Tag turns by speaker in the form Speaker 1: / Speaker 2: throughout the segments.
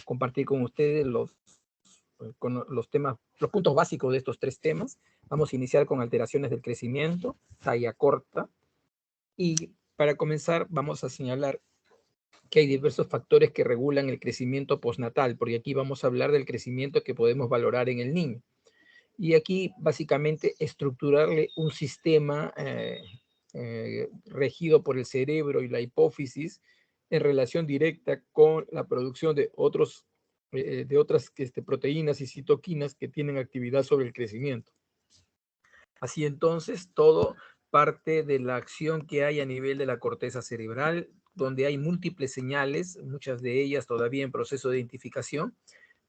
Speaker 1: compartir con ustedes los temas, los puntos básicos de estos tres temas. Vamos a iniciar con alteraciones del crecimiento, talla corta, y para comenzar vamos a señalar que hay diversos factores que regulan el crecimiento postnatal, porque aquí vamos a hablar del crecimiento que podemos valorar en el niño. Y aquí básicamente estructurarle un sistema regido por el cerebro y la hipófisis en relación directa con la producción de otras proteínas y citoquinas que tienen actividad sobre el crecimiento. Así entonces, todo parte de la acción que hay a nivel de la corteza cerebral, donde hay múltiples señales, muchas de ellas todavía en proceso de identificación,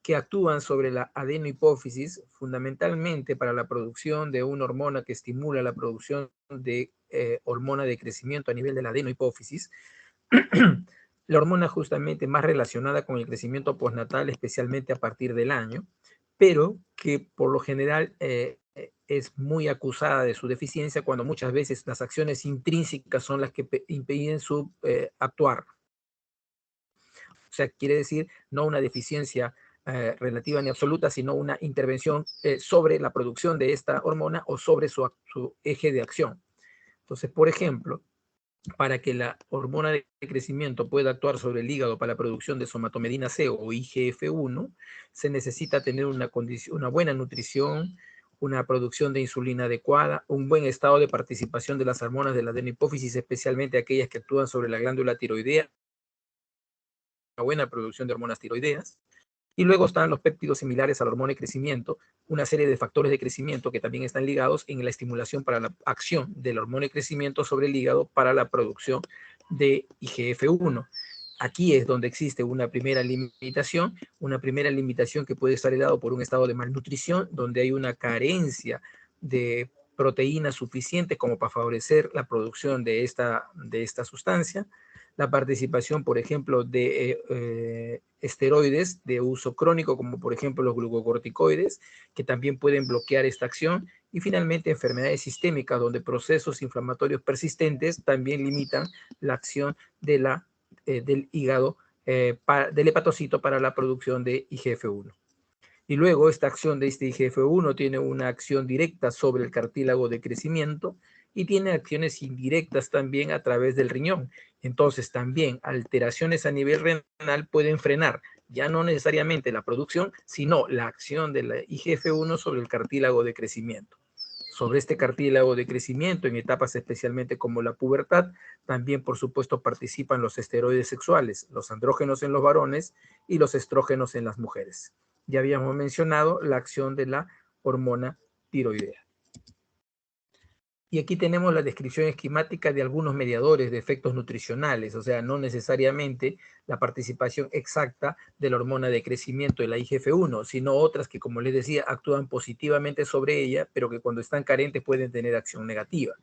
Speaker 1: que actúan sobre la adenohipófisis fundamentalmente para la producción de una hormona que estimula la producción de hormona de crecimiento a nivel de la adenohipófisis. La hormona justamente más relacionada con el crecimiento postnatal, especialmente a partir del año, pero que por lo general es muy acusada de su deficiencia cuando muchas veces las acciones intrínsecas son las que impiden su actuar. O sea, quiere decir no una deficiencia relativa ni absoluta, sino una intervención sobre la producción de esta hormona o sobre su eje de acción. Entonces, por ejemplo, para que la hormona de crecimiento pueda actuar sobre el hígado para la producción de somatomedina C o IGF-1, se necesita tener una buena nutrición, una producción de insulina adecuada, un buen estado de participación de las hormonas de la adenohipófisis, especialmente aquellas que actúan sobre la glándula tiroidea, una buena producción de hormonas tiroideas. Y luego están los péptidos similares a la hormona de crecimiento, una serie de factores de crecimiento que también están ligados en la estimulación para la acción de la hormona de crecimiento sobre el hígado para la producción de IGF-1. Aquí es donde existe una primera limitación que puede estar dado por un estado de malnutrición, donde hay una carencia de proteínas suficientes como para favorecer la producción de esta sustancia. La participación, por ejemplo, de esteroides de uso crónico, como por ejemplo los glucocorticoides, que también pueden bloquear esta acción. Y finalmente, enfermedades sistémicas, donde procesos inflamatorios persistentes también limitan la acción del hígado, del hepatocito para la producción de IGF-1. Y luego esta acción de este IGF-1 tiene una acción directa sobre el cartílago de crecimiento y tiene acciones indirectas también a través del riñón. Entonces también alteraciones a nivel renal pueden frenar ya no necesariamente la producción, sino la acción de la IGF-1 sobre el cartílago de crecimiento. Sobre este cartílago de crecimiento en etapas especialmente como la pubertad, también por supuesto participan los esteroides sexuales, los andrógenos en los varones y los estrógenos en las mujeres. Ya habíamos mencionado la acción de la hormona tiroidea. Y aquí tenemos la descripción esquemática de algunos mediadores de efectos nutricionales, o sea, no necesariamente la participación exacta de la hormona de crecimiento de la IGF-1, sino otras que, como les decía, actúan positivamente sobre ella, pero que cuando están carentes pueden tener acción negativa.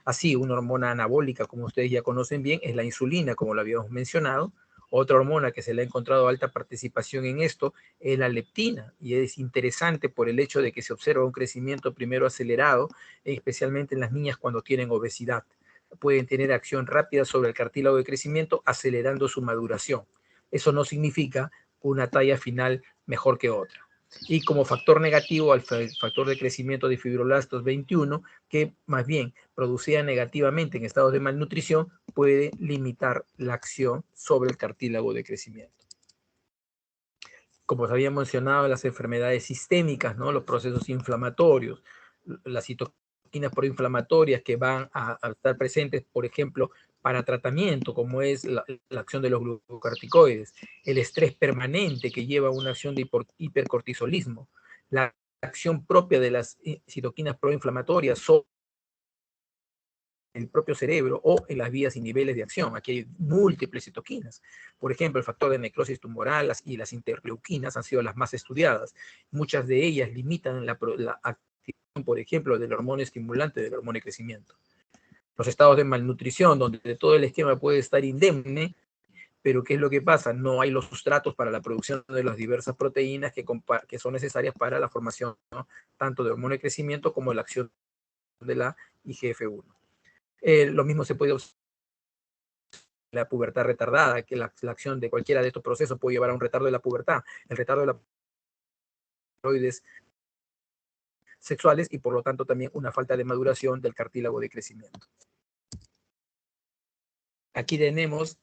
Speaker 1: Así, una hormona anabólica, como ustedes ya conocen bien, es la insulina, como lo habíamos mencionado. Otra hormona que se le ha encontrado alta participación en esto es la leptina, y es interesante por el hecho de que se observa un crecimiento primero acelerado, especialmente en las niñas cuando tienen obesidad. Pueden tener acción rápida sobre el cartílago de crecimiento, acelerando su maduración. Eso no significa una talla final mejor que otra. Y como factor negativo al factor de crecimiento de fibroblastos 21, que más bien producida negativamente en estados de malnutrición, puede limitar la acción sobre el cartílago de crecimiento. Como os había mencionado, las enfermedades sistémicas, ¿no? Los procesos inflamatorios, las citoquinas proinflamatorias que van a estar presentes, por ejemplo, para tratamiento, como es la acción de los glucocorticoides, el estrés permanente que lleva a una acción de hipercortisolismo, la acción propia de las citoquinas proinflamatorias sobre el propio cerebro o en las vías y niveles de acción. Aquí hay múltiples citoquinas. Por ejemplo, el factor de necrosis tumoral y las interleuquinas han sido las más estudiadas. Muchas de ellas limitan la activación, por ejemplo, del hormona estimulante del hormona de crecimiento. Los estados de malnutrición, donde todo el esquema puede estar indemne, pero ¿qué es lo que pasa? No hay los sustratos para la producción de las diversas proteínas que son necesarias para la formación, ¿no? Tanto de hormona de crecimiento como de la acción de la IGF-1. Lo mismo se puede observar la pubertad retardada, que la acción de cualquiera de estos procesos puede llevar a un retardo de la pubertad. El retardo de la esteroides sexuales y por lo tanto también una falta de maduración del cartílago de crecimiento. Aquí tenemos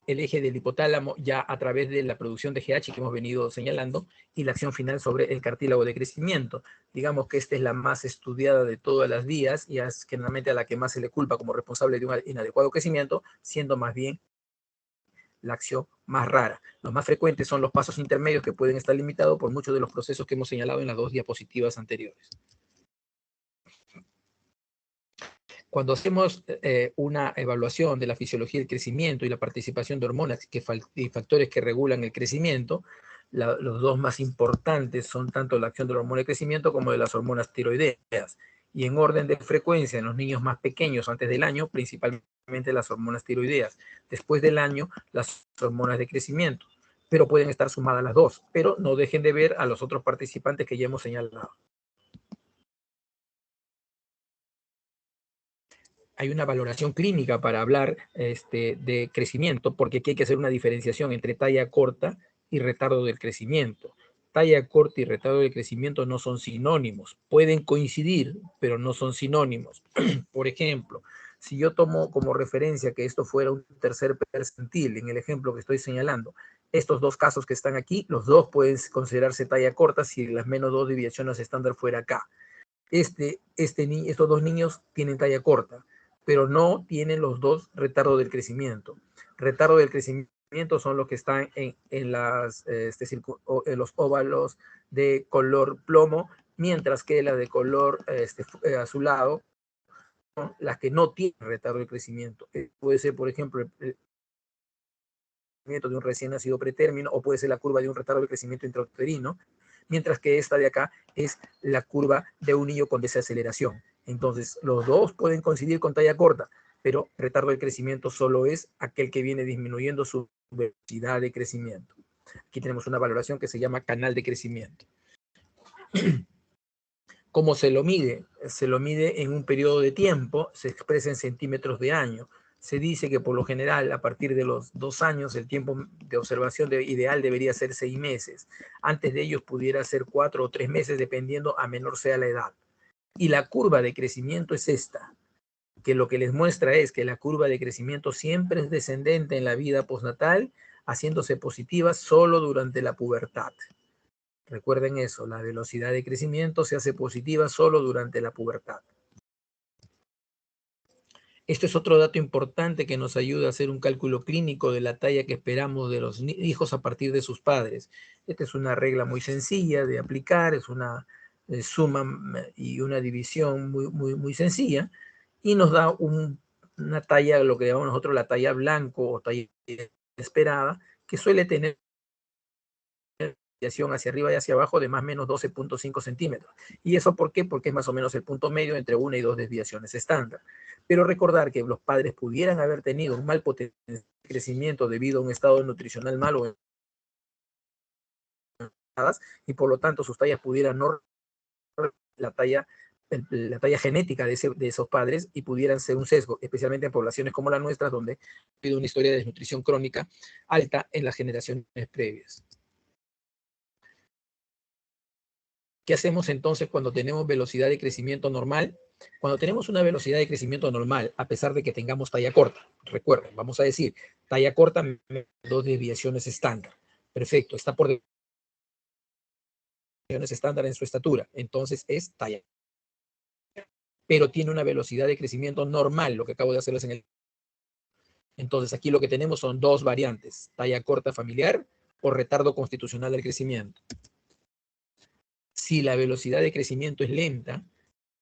Speaker 1: el eje del hipotálamo ya a través de la producción de GH que hemos venido señalando y la acción final sobre el cartílago de crecimiento. Digamos que esta es la más estudiada de todas las vías y es generalmente a la que más se le culpa como responsable de un inadecuado crecimiento, siendo más bien la acción más rara. Los más frecuentes son los pasos intermedios que pueden estar limitados por muchos de los procesos que hemos señalado en las dos diapositivas anteriores. Cuando hacemos una evaluación de la fisiología del crecimiento y la participación de hormonas y factores que regulan el crecimiento, los dos más importantes son tanto la acción de la hormona de crecimiento como de las hormonas tiroideas. Y en orden de frecuencia en los niños más pequeños antes del año, principalmente las hormonas tiroideas. Después del año, las hormonas de crecimiento. Pero pueden estar sumadas las dos. Pero no dejen de ver a los otros participantes que ya hemos señalado. Hay una valoración clínica para hablar de crecimiento, porque aquí hay que hacer una diferenciación entre talla corta y retardo del crecimiento. Talla corta y retardo del crecimiento no son sinónimos. Pueden coincidir, pero no son sinónimos. Por ejemplo, si yo tomo como referencia que esto fuera un tercer percentil, en el ejemplo que estoy señalando, estos dos casos que están aquí, los dos pueden considerarse talla corta si las menos 2 desviaciones estándar fuera acá. Estos dos niños tienen talla corta, pero no tienen los dos retardo del crecimiento. Retardo del crecimiento son los que están en los óvalos de color plomo, mientras que las de color azulado son las que no tienen retardo del crecimiento. Puede ser, por ejemplo, el crecimiento de un recién nacido pretérmino, o puede ser la curva de un retardo del crecimiento intrauterino, mientras que esta de acá es la curva de un niño con desaceleración. Entonces, los dos pueden coincidir con talla corta, pero retardo de crecimiento solo es aquel que viene disminuyendo su velocidad de crecimiento. Aquí tenemos una valoración que se llama canal de crecimiento. ¿Cómo se lo mide? Se lo mide en un periodo de tiempo, se expresa en centímetros de año. Se dice que por lo general, a partir de los 2 años, el tiempo de observación ideal debería ser 6 meses. Antes de ellos pudiera ser 4 o 3 meses, dependiendo a menor sea la edad. Y la curva de crecimiento es esta, que lo que les muestra es que la curva de crecimiento siempre es descendente en la vida postnatal, haciéndose positiva solo durante la pubertad. Recuerden eso, la velocidad de crecimiento se hace positiva solo durante la pubertad. Esto es otro dato importante que nos ayuda a hacer un cálculo clínico de la talla que esperamos de los hijos a partir de sus padres. Esta es una regla muy sencilla de aplicar, es una suma y una división muy sencilla, y nos da una talla, lo que llamamos nosotros la talla blanco o talla esperada, que suele tener hacia arriba y hacia abajo de más o menos 12.5 centímetros. ¿Y eso por qué? Porque es más o menos el punto medio entre 1 y 2 desviaciones estándar. Pero recordar que los padres pudieran haber tenido un mal potencial de crecimiento debido a un estado nutricional malo y por lo tanto sus tallas pudieran no la talla genética de esos padres y pudieran ser un sesgo, especialmente en poblaciones como la nuestra, donde ha habido una historia de desnutrición crónica alta en las generaciones previas. ¿Qué hacemos entonces cuando tenemos velocidad de crecimiento normal? Cuando tenemos una velocidad de crecimiento normal, a pesar de que tengamos talla corta, recuerden, vamos a decir, talla corta, 2 desviaciones estándar. Perfecto, está por desviaciones estándar en su estatura, entonces es talla. Pero tiene una velocidad de crecimiento normal, lo que acabo de hacerles en el... Entonces aquí lo que tenemos son dos variantes, talla corta familiar o retardo constitucional del crecimiento. Si la velocidad de crecimiento es lenta,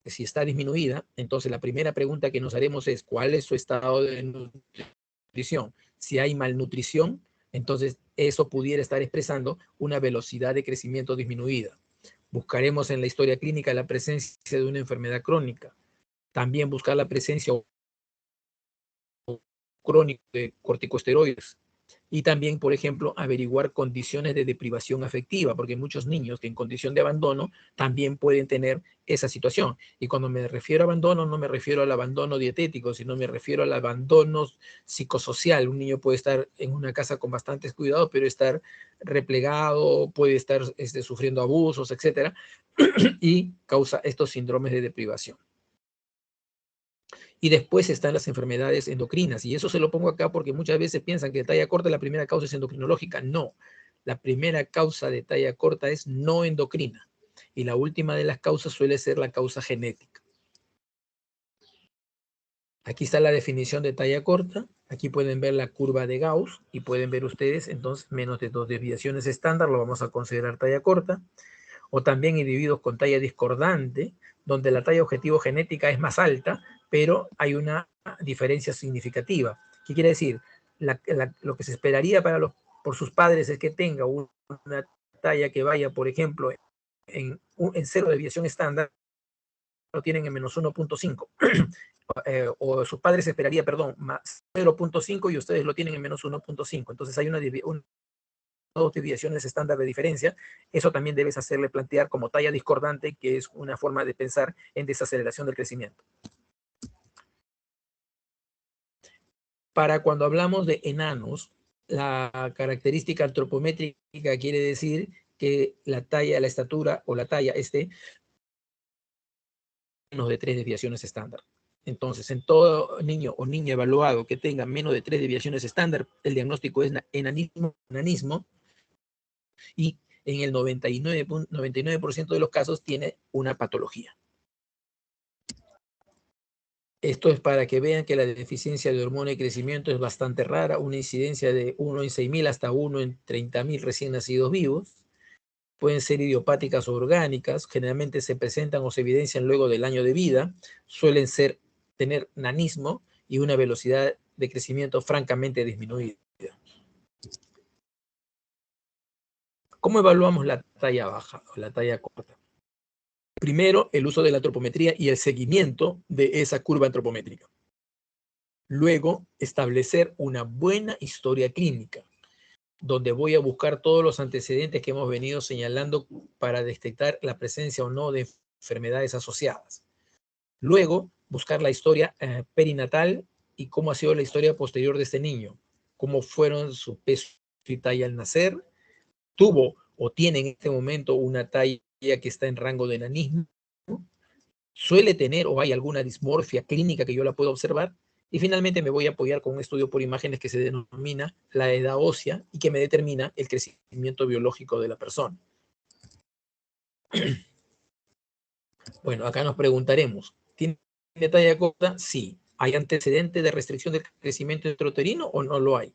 Speaker 1: si está disminuida, entonces la primera pregunta que nos haremos es ¿cuál es su estado de nutrición? Si hay malnutrición, entonces eso pudiera estar expresando una velocidad de crecimiento disminuida. Buscaremos en la historia clínica la presencia de una enfermedad crónica. También buscar la presencia crónica de corticosteroides. Y también, por ejemplo, averiguar condiciones de deprivación afectiva, porque hay muchos niños que en condición de abandono también pueden tener esa situación. Y cuando me refiero a abandono, no me refiero al abandono dietético, sino me refiero al abandono psicosocial. Un niño puede estar en una casa con bastantes cuidados, pero estar replegado, puede estar sufriendo abusos, etcétera, y causa estos síndromes de deprivación. Y después están las enfermedades endocrinas. Y eso se lo pongo acá porque muchas veces piensan que de talla corta la primera causa es endocrinológica. No, la primera causa de talla corta es no endocrina. Y la última de las causas suele ser la causa genética. Aquí está la definición de talla corta. Aquí pueden ver la curva de Gauss y pueden ver ustedes, entonces, menos de 2 desviaciones estándar, lo vamos a considerar talla corta. O también individuos con talla discordante, donde la talla objetivo genética es más alta, pero hay una diferencia significativa. ¿Qué quiere decir? Lo que se esperaría por sus padres es que tenga una talla que vaya, por ejemplo, en 0 desviación estándar, lo tienen en menos 1.5. O sus padres esperaría, perdón, más 0.5 y ustedes lo tienen en menos 1.5. Entonces hay una 2 desviaciones estándar de diferencia. Eso también debes hacerle plantear como talla discordante, que es una forma de pensar en desaceleración del crecimiento. Para cuando hablamos de enanos, la característica antropométrica quiere decir que la talla, la estatura o la talla esté menos de 3 desviaciones estándar. Entonces, en todo niño o niña evaluado que tenga menos de 3 desviaciones estándar, el diagnóstico es enanismo, y en el 99% de los casos tiene una patología. Esto es para que vean que la deficiencia de hormona de crecimiento es bastante rara, una incidencia de 1 en 6.000 hasta 1 en 30.000 recién nacidos vivos. Pueden ser idiopáticas o orgánicas, generalmente se presentan o se evidencian luego del año de vida, suelen tener nanismo y una velocidad de crecimiento francamente disminuida. ¿Cómo evaluamos la talla baja o la talla corta? Primero, el uso de la antropometría y el seguimiento de esa curva antropométrica. Luego, establecer una buena historia clínica, donde voy a buscar todos los antecedentes que hemos venido señalando para detectar la presencia o no de enfermedades asociadas. Luego, buscar la historia perinatal y cómo ha sido la historia posterior de este niño, cómo fueron su peso y talla al nacer, tuvo o tiene en este momento una talla que está en rango de enanismo, suele tener o hay alguna dismorfia clínica que yo la puedo observar, y finalmente me voy a apoyar con un estudio por imágenes que se denomina la edad ósea y que me determina el crecimiento biológico de la persona. Bueno, acá nos preguntaremos, ¿tiene talla corta? Sí. ¿Hay antecedente de restricción del crecimiento intrauterino o no lo hay?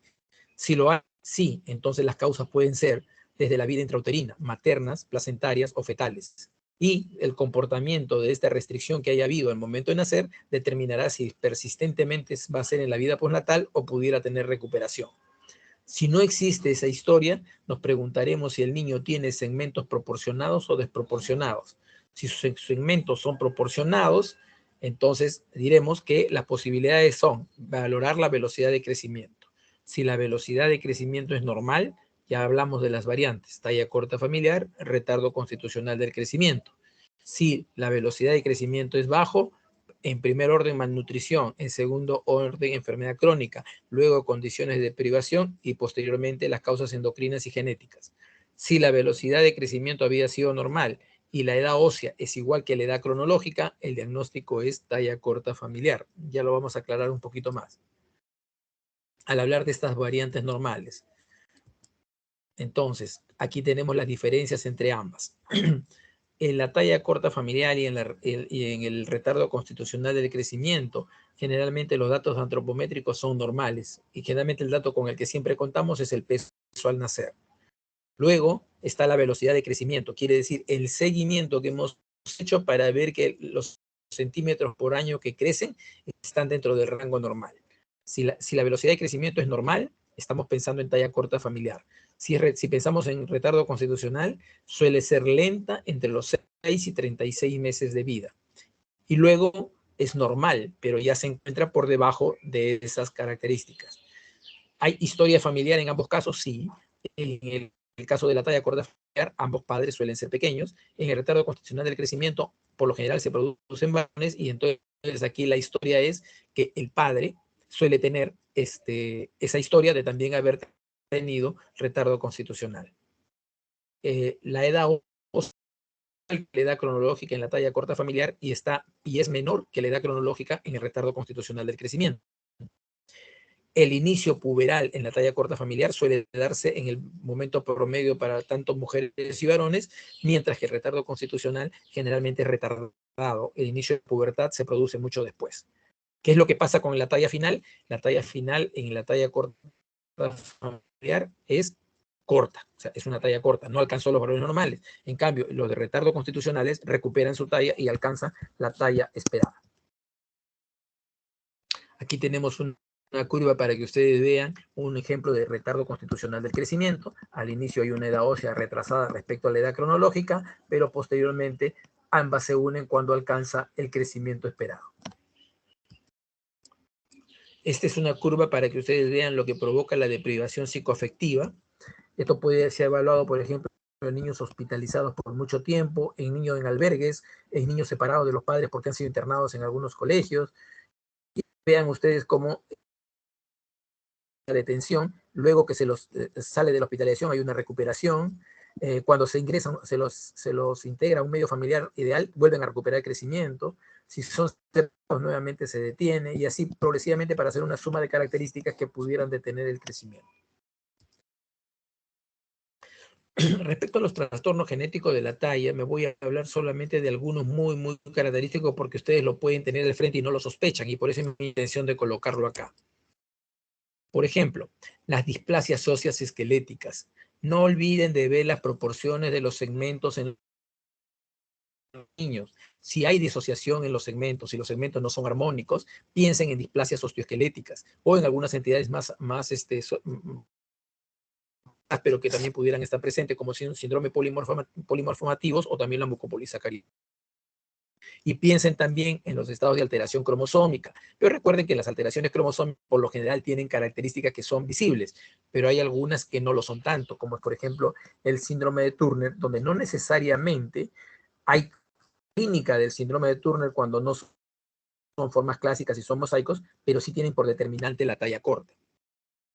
Speaker 1: Si lo hay, sí. Entonces las causas pueden ser desde la vida intrauterina, maternas, placentarias o fetales. Y el comportamiento de esta restricción que haya habido al momento de nacer determinará si persistentemente va a ser en la vida postnatal o pudiera tener recuperación. Si no existe esa historia, nos preguntaremos si el niño tiene segmentos proporcionados o desproporcionados. Si sus segmentos son proporcionados, entonces diremos que las posibilidades son valorar la velocidad de crecimiento. Si la velocidad de crecimiento es normal, ya hablamos de las variantes, talla corta familiar, retardo constitucional del crecimiento. Si la velocidad de crecimiento es bajo, en primer orden malnutrición, en segundo orden enfermedad crónica, luego condiciones de privación y posteriormente las causas endocrinas y genéticas. Si la velocidad de crecimiento había sido normal y la edad ósea es igual que la edad cronológica, el diagnóstico es talla corta familiar. Ya lo vamos a aclarar un poquito más al hablar de estas variantes normales. Entonces, aquí tenemos las diferencias entre ambas. En la talla corta familiar y en el retardo constitucional del crecimiento, generalmente los datos antropométricos son normales y generalmente el dato con el que siempre contamos es el peso al nacer. Luego está la velocidad de crecimiento, quiere decir el seguimiento que hemos hecho para ver que los centímetros por año que crecen están dentro del rango normal. Si la velocidad de crecimiento es normal, estamos pensando en talla corta familiar. Si pensamos en retardo constitucional, suele ser lenta entre los 6 y 36 meses de vida. Y luego es normal, pero ya se encuentra por debajo de esas características. ¿Hay historia familiar en ambos casos? Sí. En el caso de la talla corta familiar, ambos padres suelen ser pequeños. En el retardo constitucional del crecimiento, por lo general se producen varones, y entonces aquí la historia es que el padre suele tener esa historia de también haber tenido retardo constitucional. La edad la edad cronológica en la talla corta familiar y es menor que la edad cronológica en el retardo constitucional del crecimiento. El inicio puberal en la talla corta familiar suele darse en el momento promedio para tanto mujeres y varones, mientras que el retardo constitucional generalmente es retardado. El inicio de pubertad se produce mucho después. ¿Qué es lo que pasa con la talla final? La talla final en la talla corta familiar es corta, o sea, es una talla corta, no alcanzó los valores normales. En cambio, los de retardo constitucionales recuperan su talla y alcanzan la talla esperada. Aquí tenemos una curva para que ustedes vean un ejemplo de retardo constitucional del crecimiento. Al inicio hay una edad ósea retrasada respecto a la edad cronológica, pero posteriormente ambas se unen cuando alcanza el crecimiento esperado. Esta es una curva para que ustedes vean lo que provoca la deprivación psicoafectiva. Esto puede ser evaluado, por ejemplo, en niños hospitalizados por mucho tiempo, en niños en albergues, en niños separados de los padres porque han sido internados en algunos colegios. Y vean ustedes cómo la detención, luego que se los sale de la hospitalización hay una recuperación. Cuando se ingresan, se los integra a un medio familiar ideal, vuelven a recuperar el crecimiento. Si son separados, nuevamente se detiene, y así progresivamente para hacer una suma de características que pudieran detener el crecimiento. Respecto a los trastornos genéticos de la talla, me voy a hablar solamente de algunos muy, muy característicos porque ustedes lo pueden tener de frente y no lo sospechan, y por eso es mi intención de colocarlo acá. Por ejemplo, las displasias óseas esqueléticas. No olviden de ver las proporciones de los segmentos en los niños. Si hay disociación en los segmentos, si los segmentos no son armónicos, piensen en displasias osteoesqueléticas o en algunas entidades más pero que también pudieran estar presentes, como síndrome polimorfomativos o también la mucopolisacaridosis. Y piensen también en los estados de alteración cromosómica. Pero recuerden que las alteraciones cromosómicas por lo general tienen características que son visibles, pero hay algunas que no lo son tanto, como por ejemplo el síndrome de Turner, donde no necesariamente hay clínica del síndrome de Turner cuando no son formas clásicas y son mosaicos, pero sí tienen por determinante la talla corta.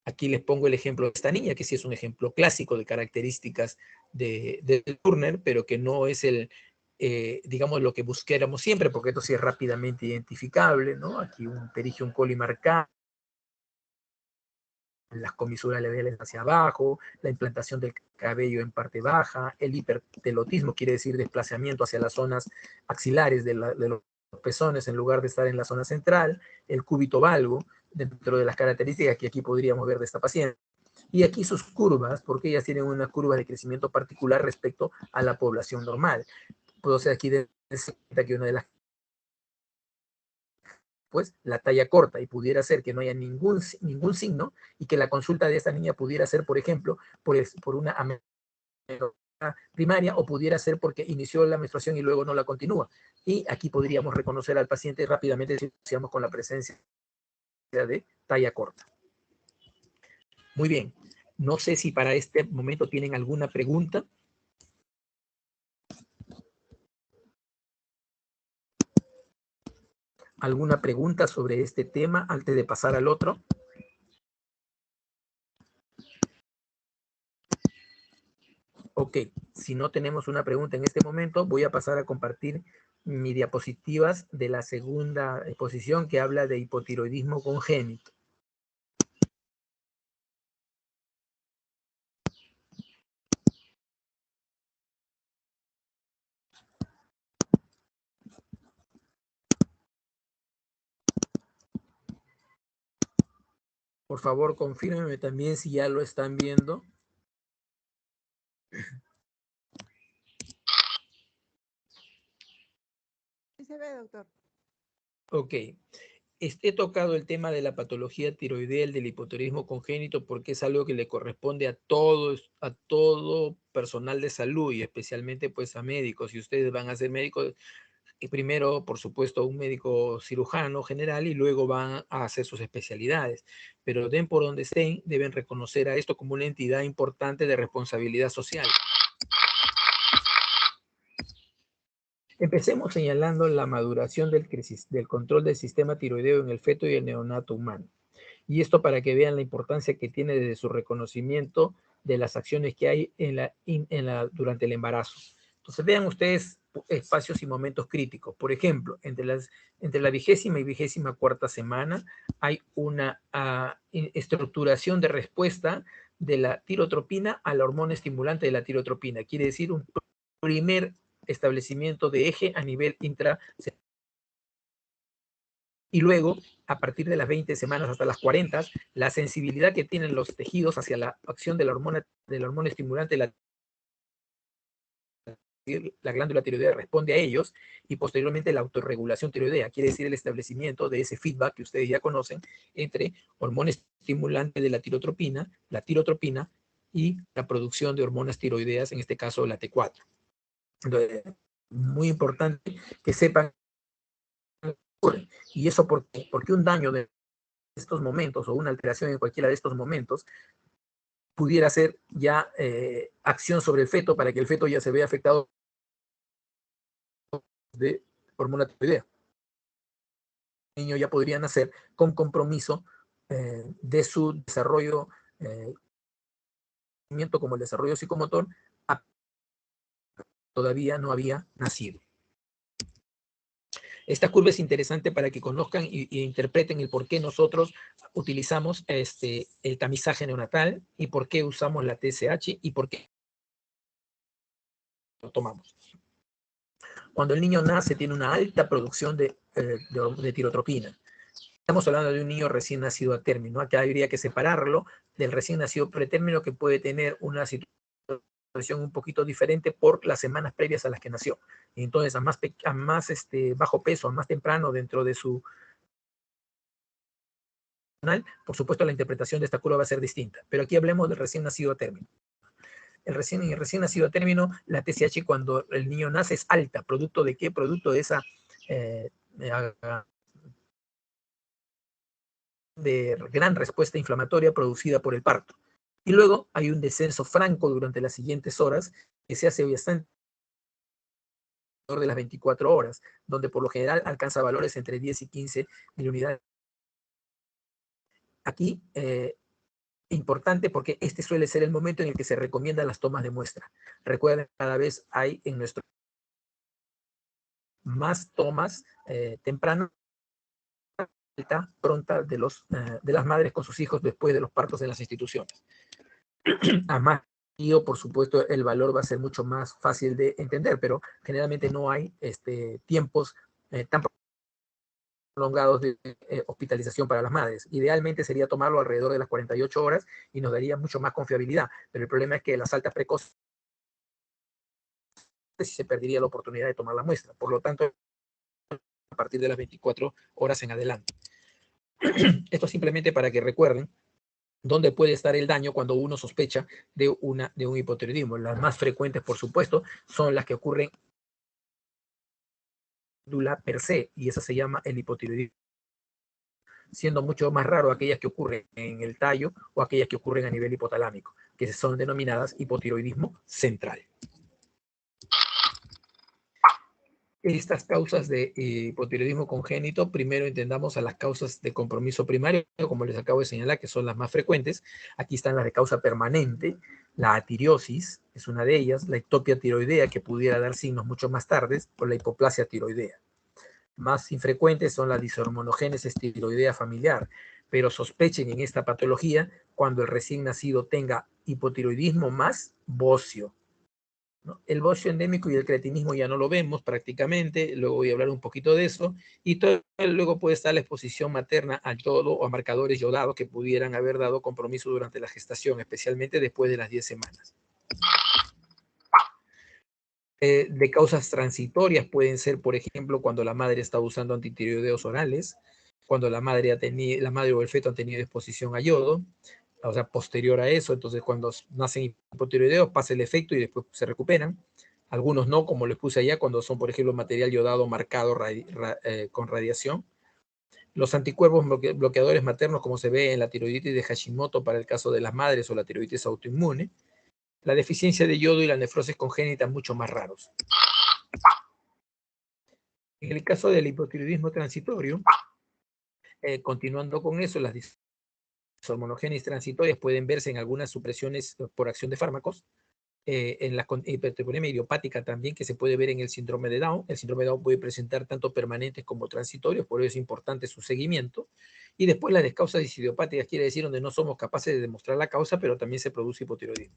Speaker 1: Aquí les pongo el ejemplo de esta niña, que sí es un ejemplo clásico de características de Turner, pero que no es digamos, lo que buscáramos siempre, porque esto sí es rápidamente identificable, ¿no? Aquí un perigium coli marcado, las comisuras labiales hacia abajo, la implantación del cabello en parte baja, el hipertelotismo, quiere decir desplazamiento hacia las zonas axilares de los pezones en lugar de estar en la zona central, el cúbito valgo, dentro de las características que aquí podríamos ver de esta paciente. Y aquí sus curvas, porque ellas tienen una curva de crecimiento particular respecto a la población normal. Puedo ser aquí de que una de las pues la talla corta, y pudiera ser que no haya ningún signo y que la consulta de esta niña pudiera ser, por ejemplo, por una amenorrea primaria, o pudiera ser porque inició la menstruación y luego no la continúa. Y aquí podríamos reconocer al paciente rápidamente si asociamos con la presencia de talla corta. Muy bien. No sé si para este momento tienen alguna pregunta. ¿Alguna pregunta sobre este tema antes de pasar al otro? Ok, si no tenemos una pregunta en este momento, voy a pasar a compartir mis diapositivas de la segunda exposición, que habla de hipotiroidismo congénito. Por favor, confírmenme también si ya lo están viendo.
Speaker 2: Sí se ve, doctor.
Speaker 1: Ok. He tocado el tema de la patología tiroideal del hipotiroidismo congénito porque es algo que le corresponde a todo personal de salud, y especialmente pues a médicos. Si ustedes van a ser médicos, y primero, por supuesto, un médico cirujano general y luego van a hacer sus especialidades. Pero den por donde estén, deben reconocer a esto como una entidad importante de responsabilidad social. Empecemos señalando la maduración del control del sistema tiroideo en el feto y el neonato humano. Y esto para que vean la importancia que tiene desde su reconocimiento de las acciones que hay durante el embarazo. Entonces vean ustedes espacios y momentos críticos. Por ejemplo, entre la 20ª y 24ª semana hay una estructuración de respuesta de la tirotropina a la hormona estimulante de la tirotropina. Quiere decir un primer establecimiento de eje a nivel intracelular. Y luego, a partir de las 20 semanas hasta las 40, la sensibilidad que tienen los tejidos hacia la acción de la hormona estimulante, la glándula tiroidea responde a ellos, y posteriormente la autorregulación tiroidea, quiere decir el establecimiento de ese feedback que ustedes ya conocen entre hormona estimulante de la tirotropina y la producción de hormonas tiroideas, en este caso la T4. Entonces, muy importante que sepan. Y eso porque un daño de estos momentos o una alteración en cualquiera de estos momentos pudiera ser ya acción sobre el feto para que el feto ya se vea afectado de hormona tiroidea. El niño ya podría nacer con compromiso de su desarrollo, como el desarrollo psicomotor, todavía no había nacido. Esta curva es interesante para que conozcan e interpreten el por qué nosotros utilizamos el tamizaje neonatal y por qué usamos la TSH y por qué lo tomamos. Cuando el niño nace tiene una alta producción de tirotropina. Estamos hablando de un niño recién nacido a término. Acá habría que separarlo del recién nacido pretérmino, que puede tener una situación un poquito diferente por las semanas previas a las que nació. Y entonces a más bajo peso, a más temprano dentro de su... Por supuesto, la interpretación de esta curva va a ser distinta. Pero aquí hablemos del recién nacido a término. El recién nacido a término, la TSH cuando el niño nace es alta. ¿Producto de qué? Producto de esa... de gran respuesta inflamatoria producida por el parto. Y luego hay un descenso franco durante las siguientes horas que se hace bastante de las 24 horas, donde por lo general alcanza valores entre 10 y 15 miliunidades. Aquí, importante porque este suele ser el momento en el que se recomiendan las tomas de muestra. Recuerden, cada vez hay en nuestro más tomas temprano pronta de las madres con sus hijos después de los partos en las instituciones. Además, por supuesto, el valor va a ser mucho más fácil de entender, pero generalmente no hay tiempos tan prolongados de hospitalización para las madres. Idealmente sería tomarlo alrededor de las 48 horas y nos daría mucho más confiabilidad, pero el problema es que las altas precoces se perdería la oportunidad de tomar la muestra. Por lo tanto, a partir de las 24 horas en adelante. Esto simplemente para que recuerden dónde puede estar el daño cuando uno sospecha de un hipotiroidismo. Las más frecuentes, por supuesto, son las que ocurren per se, y esa se llama el hipotiroidismo, siendo mucho más raro aquellas que ocurren en el tallo o aquellas que ocurren a nivel hipotalámico, que son denominadas hipotiroidismo central. Estas causas de hipotiroidismo congénito, primero entendamos a las causas de compromiso primario, como les acabo de señalar, que son las más frecuentes. Aquí están las de causa permanente. La atiriosis es una de ellas, la ectopia tiroidea, que pudiera dar signos mucho más tarde, o la hipoplasia tiroidea. Más infrecuentes son la dishormonogénesis tiroidea familiar, pero sospechen en esta patología cuando el recién nacido tenga hipotiroidismo más bocio. ¿no? El bocio endémico y el cretinismo ya no lo vemos prácticamente, luego voy a hablar un poquito de eso, y luego puede estar la exposición materna al yodo o a marcadores yodados que pudieran haber dado compromiso durante la gestación, especialmente después de las 10 semanas. De causas transitorias pueden ser, por ejemplo, cuando la madre está usando antitiroideos orales, cuando la madre o el feto han tenido exposición a yodo, o sea, posterior a eso, entonces cuando nacen hipotiroideos pasa el efecto y después se recuperan. Algunos no, como les puse allá, cuando son, por ejemplo, material yodado marcado con radiación. Los anticuerpos bloqueadores maternos, como se ve en la tiroiditis de Hashimoto para el caso de las madres o la tiroiditis autoinmune. La deficiencia de yodo y la nefrosis congénita mucho más raros. En el caso del hipotiroidismo transitorio, continuando con eso, las dishormonogénesis transitorias pueden verse en algunas supresiones por acción de fármacos, en la hipertriolemia idiopática también, que se puede ver en el síndrome de Down. El síndrome de Down puede presentar tanto permanentes como transitorios, por eso es importante su seguimiento. Y después las descausas idiopáticas, quiere decir donde no somos capaces de demostrar la causa, pero también se produce hipotiroidismo.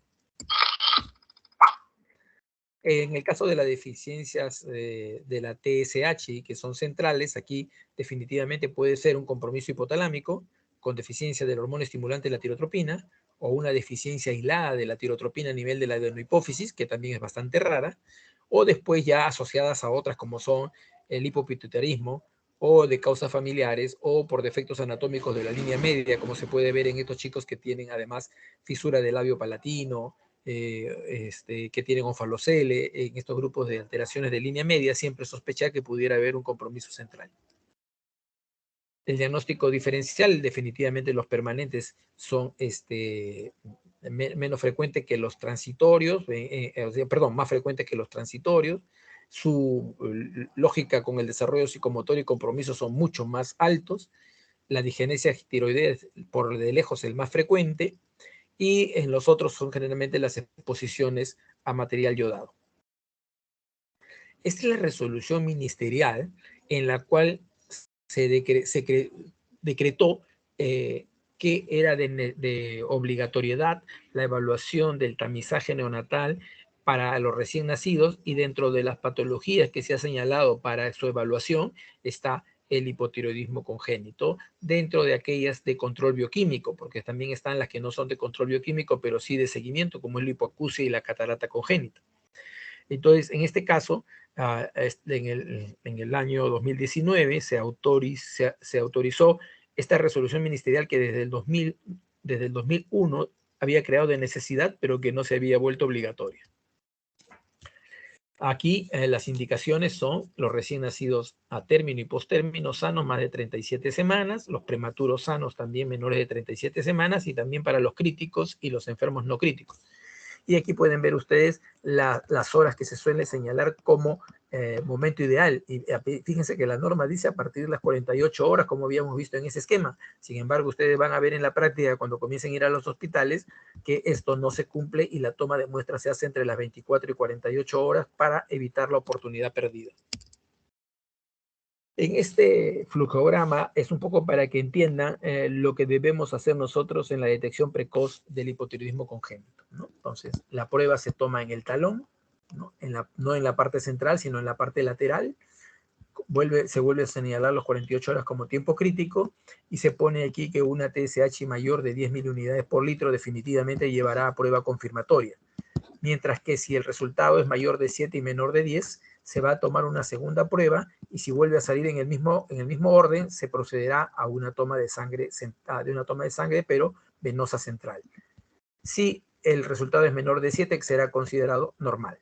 Speaker 1: En el caso de las deficiencias de la TSH, que son centrales, aquí definitivamente puede ser un compromiso hipotalámico con deficiencia de la hormona estimulante de la tirotropina, o una deficiencia aislada de la tirotropina a nivel de la adenohipófisis, que también es bastante rara, o después ya asociadas a otras como son el hipopituitarismo, o de causas familiares, o por defectos anatómicos de la línea media, como se puede ver en estos chicos que tienen además fisura del labio palatino, que tienen onfalocele. En estos grupos de alteraciones de línea media siempre sospecha que pudiera haber un compromiso central. El diagnóstico diferencial, definitivamente los permanentes son menos frecuentes que los transitorios, más frecuentes que los transitorios. Su lógica con el desarrollo psicomotor y compromiso son mucho más altos. La digenesia tiroidea es por de lejos el más frecuente, y en los otros son generalmente las exposiciones a material yodado. Esta es la resolución ministerial en la cual se decretó que era de obligatoriedad la evaluación del tamizaje neonatal para los recién nacidos, y dentro de las patologías que se ha señalado para su evaluación está el hipotiroidismo congénito, dentro de aquellas de control bioquímico, porque también están las que no son de control bioquímico, pero sí de seguimiento, como el hipoacusia y la catarata congénita. Entonces, en este caso, en el año 2019 se autorizó esta resolución ministerial que desde el 2001 había creado de necesidad, pero que no se había vuelto obligatoria. Aquí las indicaciones son los recién nacidos a término y postérmino sanos más de 37 semanas, los prematuros sanos también menores de 37 semanas, y también para los críticos y los enfermos no críticos. Y aquí pueden ver ustedes las horas que se suele señalar como momento ideal. Y fíjense que la norma dice a partir de las 48 horas, como habíamos visto en ese esquema. Sin embargo, ustedes van a ver en la práctica, cuando comiencen a ir a los hospitales, que esto no se cumple y la toma de muestras se hace entre las 24 y 48 horas para evitar la oportunidad perdida. En este flujograma es un poco para que entiendan lo que debemos hacer nosotros en la detección precoz del hipotiroidismo congénito, ¿no? Entonces, la prueba se toma en el talón, ¿no? No en la parte central, sino en la parte lateral. Se vuelve a señalar los 48 horas como tiempo crítico, y se pone aquí que una TSH mayor de 10.000 unidades por litro definitivamente llevará a prueba confirmatoria. Mientras que si el resultado es mayor de 7 y menor de 10, se va a tomar una segunda prueba, y si vuelve a salir en el mismo orden, se procederá a una toma de sangre, pero venosa central. Si el resultado es menor de 7, será considerado normal.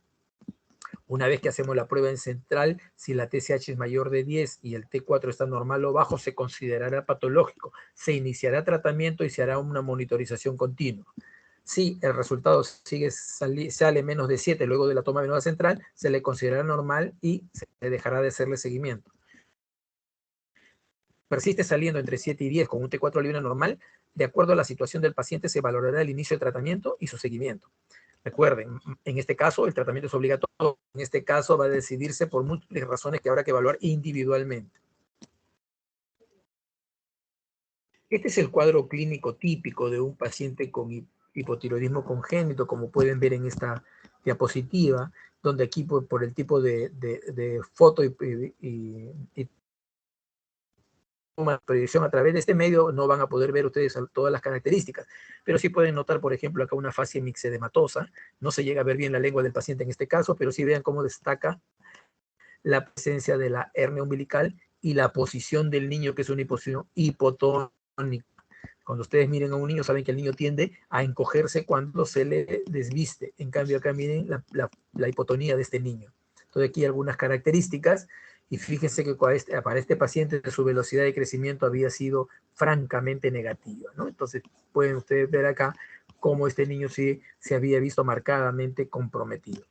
Speaker 1: Una vez que hacemos la prueba en central, si la TSH es mayor de 10 y el T4 está normal o bajo, se considerará patológico. Se iniciará tratamiento y se hará una monitorización continua. Si el resultado sale menos de 7 luego de la toma venosa central, se le considerará normal y se dejará de hacerle seguimiento. Persiste saliendo entre 7 y 10 con un T4 libre normal, de acuerdo a la situación del paciente se valorará el inicio del tratamiento y su seguimiento. Recuerden, en este caso el tratamiento es obligatorio. En este caso va a decidirse por múltiples razones que habrá que evaluar individualmente. Este es el cuadro clínico típico de un paciente con hipotiroidismo congénito, como pueden ver en esta diapositiva, donde aquí por el tipo de foto y proyección a través de este medio no van a poder ver ustedes todas las características, pero sí pueden notar, por ejemplo, acá una fascia mixedematosa. No se llega a ver bien la lengua del paciente en este caso, pero sí vean cómo destaca la presencia de la hernia umbilical y la posición del niño, que es una posición hipotónica, Cuando ustedes miren a un niño, saben que el niño tiende a encogerse cuando se le desviste. En cambio, acá miren la hipotonía de este niño. Entonces, aquí hay algunas características. Y fíjense que para este paciente su velocidad de crecimiento había sido francamente negativa, ¿no? Entonces, pueden ustedes ver acá cómo este niño sí se había visto marcadamente comprometido.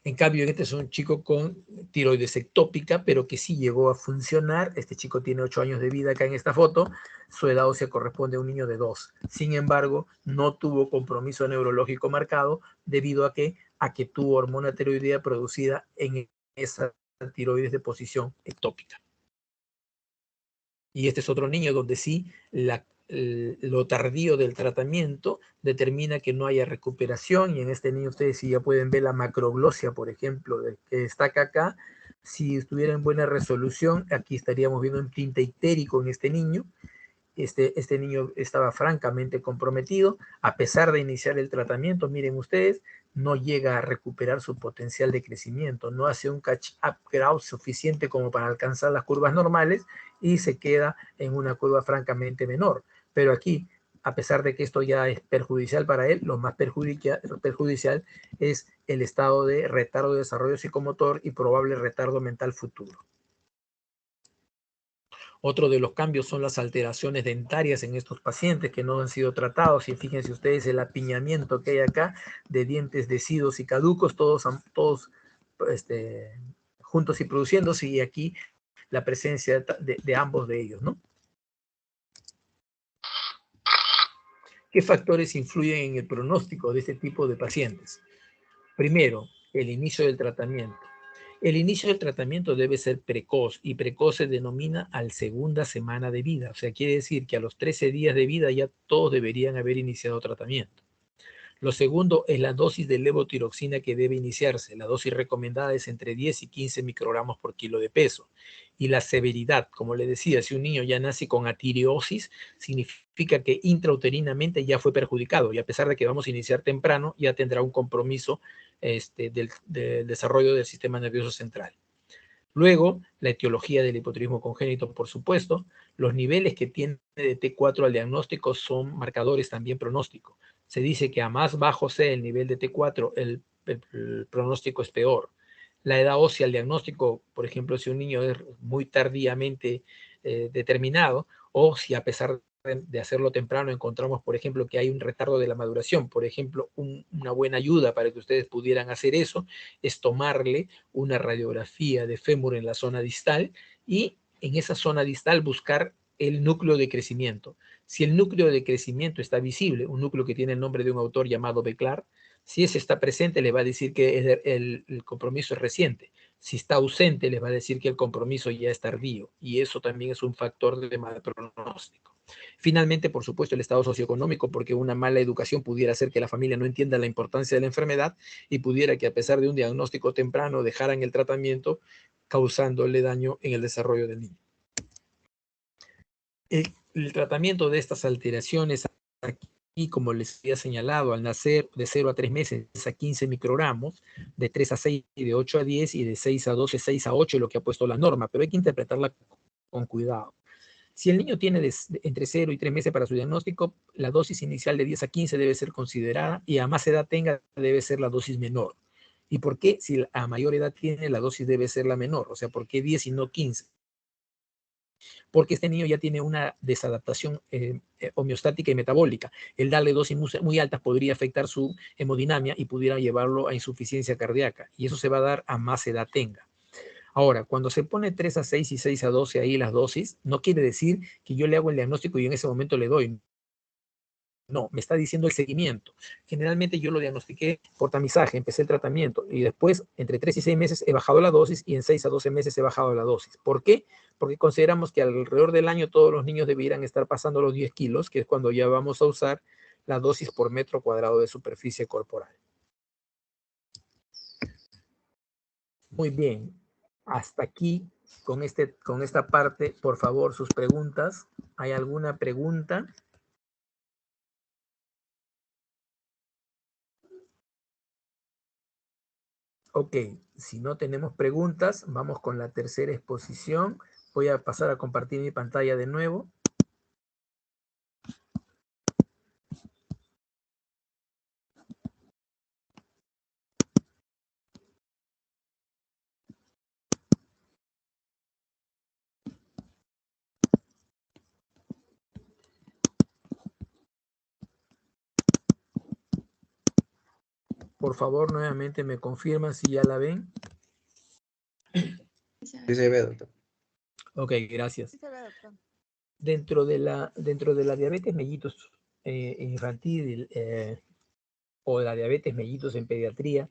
Speaker 1: En cambio, este es un chico con tiroides ectópica, pero que sí llegó a funcionar. Este chico tiene 8 años de vida acá en esta foto. Su edad ósea corresponde a un niño de 2. Sin embargo, no tuvo compromiso neurológico marcado debido a que tuvo hormona tiroidea producida en esa tiroides de posición ectópica. Y este es otro niño donde sí lo tardío del tratamiento determina que no haya recuperación, y en este niño ustedes sí ya pueden ver la macroglosia, por ejemplo, que destaca acá. Si estuviera en buena resolución, aquí estaríamos viendo un tinte ictérico en este niño. Este niño estaba francamente comprometido, a pesar de iniciar el tratamiento, miren ustedes, no llega a recuperar su potencial de crecimiento, no hace un catch-up growth suficiente como para alcanzar las curvas normales y se queda en una curva francamente menor. Pero aquí, a pesar de que esto ya es perjudicial para él, lo más perjudicial es el estado de retardo de desarrollo psicomotor y probable retardo mental futuro. Otro de los cambios son las alteraciones dentarias en estos pacientes que no han sido tratados. Y fíjense ustedes el apiñamiento que hay acá de dientes decidos y caducos, todos juntos y produciéndose, y aquí la presencia de ambos de ellos, ¿no? ¿Qué factores influyen en el pronóstico de este tipo de pacientes? Primero, el inicio del tratamiento. El inicio del tratamiento debe ser precoz, y precoz se denomina al segunda semana de vida. O sea, quiere decir que a los 13 días de vida ya todos deberían haber iniciado tratamiento. Lo segundo es la dosis de levotiroxina que debe iniciarse. La dosis recomendada es entre 10 y 15 microgramos por kilo de peso. Y la severidad, como le decía, si un niño ya nace con atireosis, significa que intrauterinamente ya fue perjudicado, y a pesar de que vamos a iniciar temprano, ya tendrá un compromiso del desarrollo del sistema nervioso central. Luego, la etiología del hipotiroidismo congénito, por supuesto. Los niveles que tiene de T4 al diagnóstico son marcadores también pronóstico. Se dice que a más bajo sea el nivel de T4, el pronóstico es peor. La edad ósea al diagnóstico, por ejemplo, si un niño es muy tardíamente determinado, o si a pesar de hacerlo temprano encontramos, por ejemplo, que hay un retardo de la maduración. Por ejemplo, una buena ayuda para que ustedes pudieran hacer eso es tomarle una radiografía de fémur en la zona distal, y en esa zona distal buscar el núcleo de crecimiento. Si el núcleo de crecimiento está visible, un núcleo que tiene el nombre de un autor llamado Beclar, si ese está presente, le va a decir que el compromiso es reciente. Si está ausente, les va a decir que el compromiso ya es tardío, y eso también es un factor de mal pronóstico. Finalmente, por supuesto, el estado socioeconómico, porque una mala educación pudiera hacer que la familia no entienda la importancia de la enfermedad y pudiera que, a pesar de un diagnóstico temprano, dejaran el tratamiento, causándole daño en el desarrollo del niño. El tratamiento de estas alteraciones aquí, como les había señalado, al nacer de 0 a 3 meses a 15 microgramos, de 3 a 6, de 8 a 10 y de 6 a 12, 6 a 8, lo que ha puesto la norma, pero hay que interpretarla con cuidado. Si el niño tiene entre 0 y 3 meses para su diagnóstico, la dosis inicial de 10 a 15 debe ser considerada, y a más edad tenga, debe ser la dosis menor. ¿Y por qué? Si a mayor edad tiene, la dosis debe ser la menor. O sea, ¿por qué 10 y no 15? Porque este niño ya tiene una desadaptación homeostática y metabólica. El darle dosis muy altas podría afectar su hemodinamia y pudiera llevarlo a insuficiencia cardíaca, y eso se va a dar a más edad tenga. Ahora, cuando se pone 3 a 6 y 6 a 12 ahí las dosis, no quiere decir que yo le hago el diagnóstico y en ese momento le doy. No, me está diciendo el seguimiento. Generalmente yo lo diagnostiqué por tamizaje, empecé el tratamiento y después entre 3 y 6 meses he bajado la dosis, y en 6 a 12 meses he bajado la dosis. ¿Por qué? Porque consideramos que alrededor del año todos los niños debieran estar pasando los 10 kilos, que es cuando ya vamos a usar la dosis por metro cuadrado de superficie corporal. Muy bien, hasta aquí con esta parte. Por favor, sus preguntas. ¿Hay alguna pregunta? Ok, si no tenemos preguntas, vamos con la tercera exposición. Voy a pasar a compartir mi pantalla de nuevo. Por favor, nuevamente me confirman si ya la ven.
Speaker 2: Sí se ve, doctor.
Speaker 1: Ok, gracias.
Speaker 3: Sí se ve, doctor.
Speaker 1: Dentro de la diabetes mellitus infantil o la diabetes mellitus en pediatría,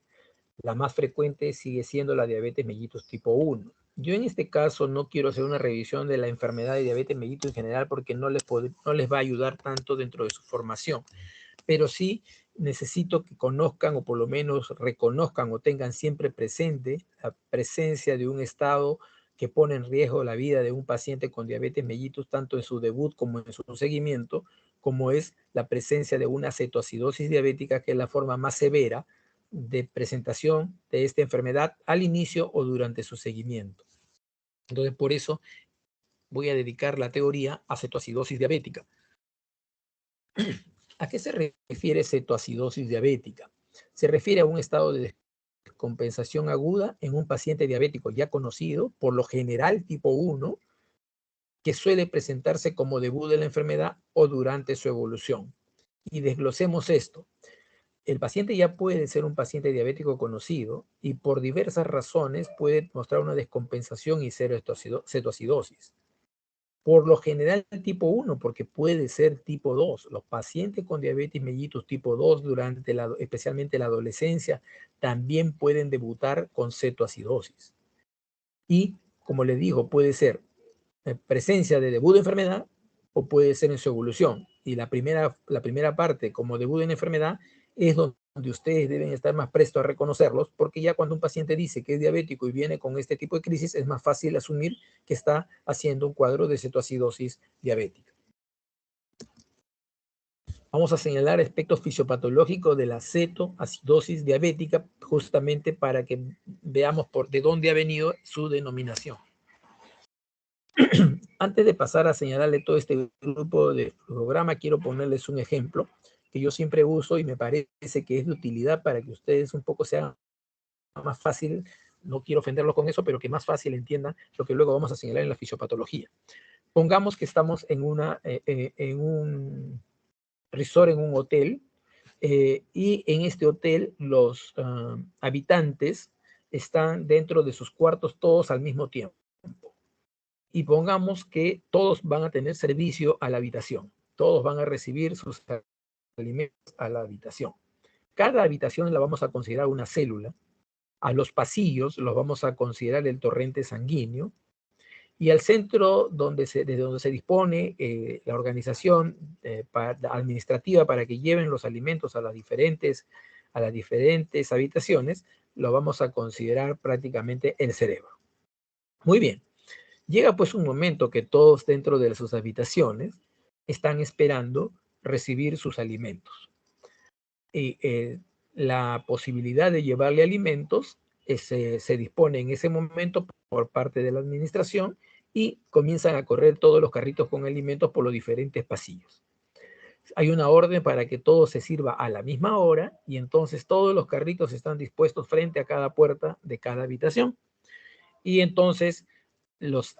Speaker 1: la más frecuente sigue siendo la diabetes mellitus tipo 1. Yo en este caso no quiero hacer una revisión de la enfermedad de diabetes mellitus en general porque no les va a ayudar tanto dentro de su formación, pero sí necesito que conozcan o por lo menos reconozcan o tengan siempre presente la presencia de un estado que pone en riesgo la vida de un paciente con diabetes mellitus tanto en su debut como en su seguimiento, como es la presencia de una cetoacidosis diabética, que es la forma más severa de presentación de esta enfermedad al inicio o durante su seguimiento. Entonces, por eso voy a dedicar la teoría a cetoacidosis diabética. ¿A qué se refiere cetoacidosis diabética? Se refiere a un estado de descompensación aguda en un paciente diabético ya conocido, por lo general tipo 1, que suele presentarse como debut de la enfermedad o durante su evolución. Y desglosemos esto. El paciente ya puede ser un paciente diabético conocido y por diversas razones puede mostrar una descompensación y cetoacidosis. Por lo general tipo 1, porque puede ser tipo 2. Los pacientes con diabetes mellitus tipo 2 durante especialmente la adolescencia también pueden debutar con cetoacidosis. Y como les digo, puede ser presencia de debut de enfermedad o puede ser en su evolución. Y la primera parte como debut de una enfermedad es donde ustedes deben estar más prestos a reconocerlos, porque ya cuando un paciente dice que es diabético y viene con este tipo de crisis, es más fácil asumir que está haciendo un cuadro de cetoacidosis diabética. Vamos a señalar aspectos fisiopatológicos de la cetoacidosis diabética, justamente para que veamos de dónde ha venido su denominación. Antes de pasar a señalarle todo este grupo de programa, quiero ponerles un ejemplo que yo siempre uso y me parece que es de utilidad para que ustedes un poco sea más fácil, no quiero ofenderlos con eso, pero que más fácil entiendan lo que luego vamos a señalar en la fisiopatología. Pongamos que estamos en un resort, en un hotel, y en este hotel los habitantes están dentro de sus cuartos todos al mismo tiempo. Y pongamos que todos van a tener servicio a la habitación. Todos van a recibir sus alimentos a la habitación. Cada habitación la vamos a considerar una célula. A los pasillos los vamos a considerar el torrente sanguíneo. Y al centro desde donde se dispone la organización administrativa para que lleven los alimentos a las diferentes habitaciones, lo vamos a considerar prácticamente el cerebro. Muy bien. Llega pues un momento que todos dentro de sus habitaciones están esperando recibir sus alimentos. Y la posibilidad de llevarle alimentos se dispone en ese momento por parte de la administración y comienzan a correr todos los carritos con alimentos por los diferentes pasillos. Hay una orden para que todo se sirva a la misma hora y entonces todos los carritos están dispuestos frente a cada puerta de cada habitación. Y entonces los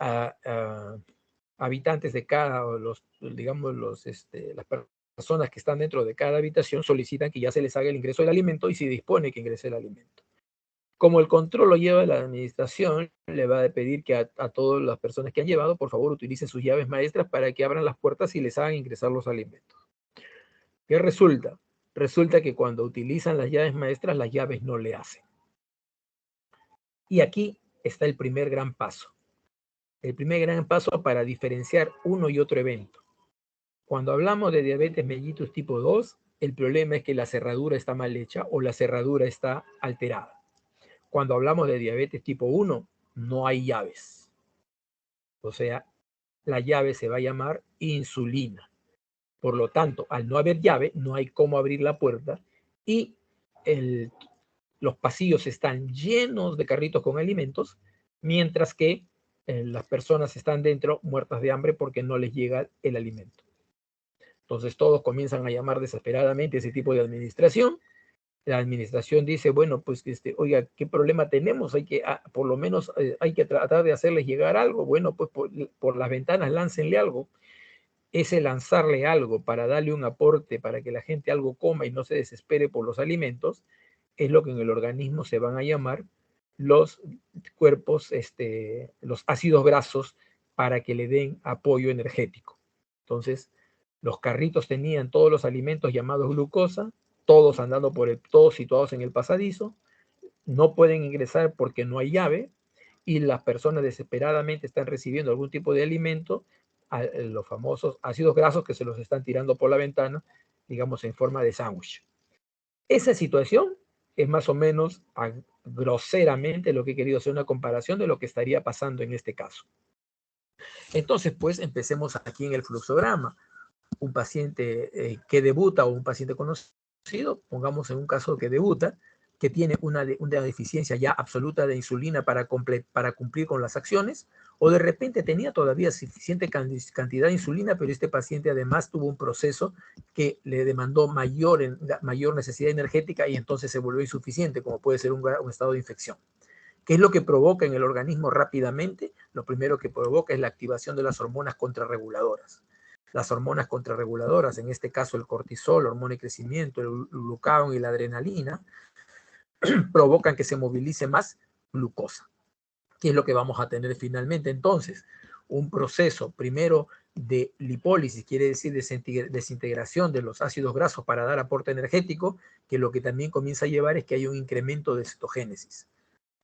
Speaker 1: habitantes de cada, digamos, las personas que están dentro de cada habitación solicitan que ya se les haga el ingreso del alimento y se dispone que ingrese el alimento. Como el control lo lleva la administración, le va a pedir que a todas las personas que han llevado, por favor, utilicen sus llaves maestras para que abran las puertas y les hagan ingresar los alimentos. ¿Qué resulta? Resulta que cuando utilizan las llaves maestras, las llaves no le hacen. Y aquí está el primer gran paso. El primer gran paso para diferenciar uno y otro evento. Cuando hablamos de diabetes mellitus tipo 2, el problema es que la cerradura está mal hecha o la cerradura está alterada. Cuando hablamos de diabetes tipo 1, no hay llaves. O sea, la llave se va a llamar insulina. Por lo tanto, al no haber llave, no hay cómo abrir la puerta y los pasillos están llenos de carritos con alimentos, mientras que las personas están dentro muertas de hambre porque no les llega el alimento. Entonces todos comienzan a llamar desesperadamente a ese tipo de administración. La administración dice, bueno, pues, oiga, ¿qué problema tenemos? Hay que, por lo menos, hay que tratar de hacerles llegar algo. Bueno, pues por las ventanas láncenle algo. Ese lanzarle algo para darle un aporte, para que la gente algo coma y no se desespere por los alimentos, es lo que en el organismo se van a llamar los cuerpos, los ácidos grasos para que le den apoyo energético. Entonces, los carritos tenían todos los alimentos llamados glucosa, todos andando todos situados en el pasadizo, no pueden ingresar porque no hay llave y las personas desesperadamente están recibiendo algún tipo de alimento, los famosos ácidos grasos que se los están tirando por la ventana, digamos en forma de sándwich. Esa situación es más o menos groseramente lo que he querido hacer una comparación de lo que estaría pasando en este caso. Entonces, pues empecemos aquí en el fluxograma. Un paciente que debuta o un paciente conocido, pongamos en un caso que debuta, que tiene una deficiencia ya absoluta de insulina para cumplir con las acciones, o de repente tenía todavía suficiente cantidad de insulina, pero este paciente además tuvo un proceso que le demandó mayor necesidad energética y entonces se volvió insuficiente, como puede ser un estado de infección. ¿Qué es lo que provoca en el organismo rápidamente? Lo primero que provoca es la activación de las hormonas contrarreguladoras. Las hormonas contrarreguladoras, en este caso el cortisol, hormona de crecimiento, el glucagón y la adrenalina, provocan que se movilice más glucosa, que es lo que vamos a tener finalmente. Entonces, un proceso primero de lipólisis, quiere decir desintegración de los ácidos grasos para dar aporte energético, que lo que también comienza a llevar es que hay un incremento de cetogénesis,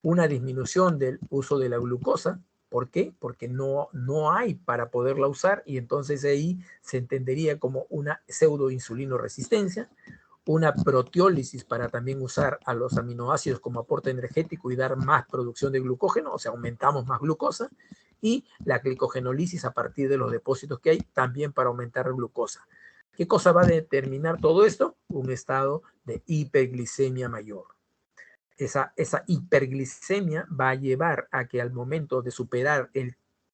Speaker 1: una disminución del uso de la glucosa. ¿Por qué? Porque no hay para poderla usar y entonces ahí se entendería como una pseudoinsulinoresistencia, una proteólisis para también usar a los aminoácidos como aporte energético y dar más producción de glucógeno, o sea, aumentamos más glucosa, y la glicogenólisis a partir de los depósitos que hay también para aumentar glucosa. ¿Qué cosa va a determinar todo esto? Un estado de hiperglicemia mayor. Esa hiperglicemia va a llevar a que al momento de superar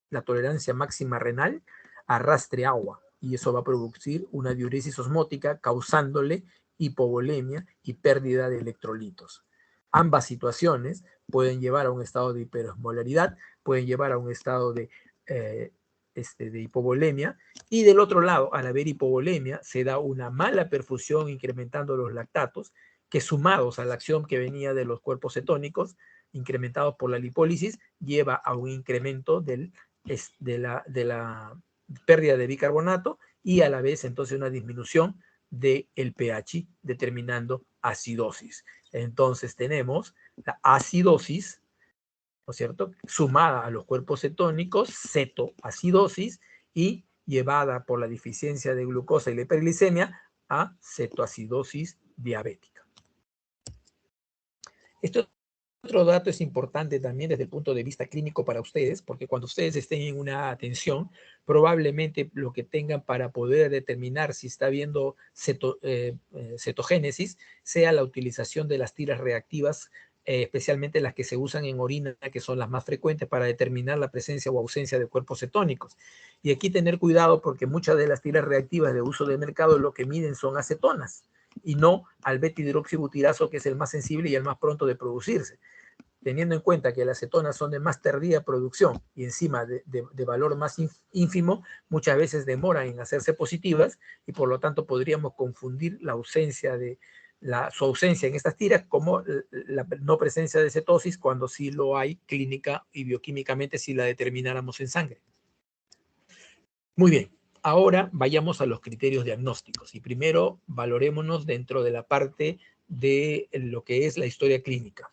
Speaker 1: la tolerancia máxima renal arrastre agua y eso va a producir una diuresis osmótica causándole hipovolemia y pérdida de electrolitos. Ambas situaciones pueden llevar a un estado de hiperosmolaridad, pueden llevar a un estado de hipovolemia, y del otro lado, al haber hipovolemia, se da una mala perfusión incrementando los lactatos, que sumados a la acción que venía de los cuerpos cetónicos, incrementados por la lipólisis, lleva a un incremento de la pérdida de bicarbonato y a la vez entonces una disminución del pH, determinando acidosis. Entonces tenemos la acidosis, ¿no es cierto?, sumada a los cuerpos cetónicos, cetoacidosis, y llevada por la deficiencia de glucosa y la hiperglicemia a cetoacidosis diabética. Esto otro dato es importante también desde el punto de vista clínico para ustedes, porque cuando ustedes estén en una atención, probablemente lo que tengan para poder determinar si está habiendo cetogénesis sea la utilización de las tiras reactivas, especialmente las que se usan en orina, que son las más frecuentes para determinar la presencia o ausencia de cuerpos cetónicos. Y aquí tener cuidado porque muchas de las tiras reactivas de uso de mercado lo que miden son acetonas y no al beta-hidroxibutirazo, que es el más sensible y el más pronto de producirse. Teniendo en cuenta que las cetonas son de más tardía producción y encima de valor más ínfimo, muchas veces demoran en hacerse positivas y por lo tanto podríamos confundir la ausencia su ausencia en estas tiras como la no presencia de cetosis, cuando sí lo hay clínica y bioquímicamente si la determináramos en sangre. Muy bien. Ahora vayamos a los criterios diagnósticos y primero valorémonos dentro de la parte de lo que es la historia clínica.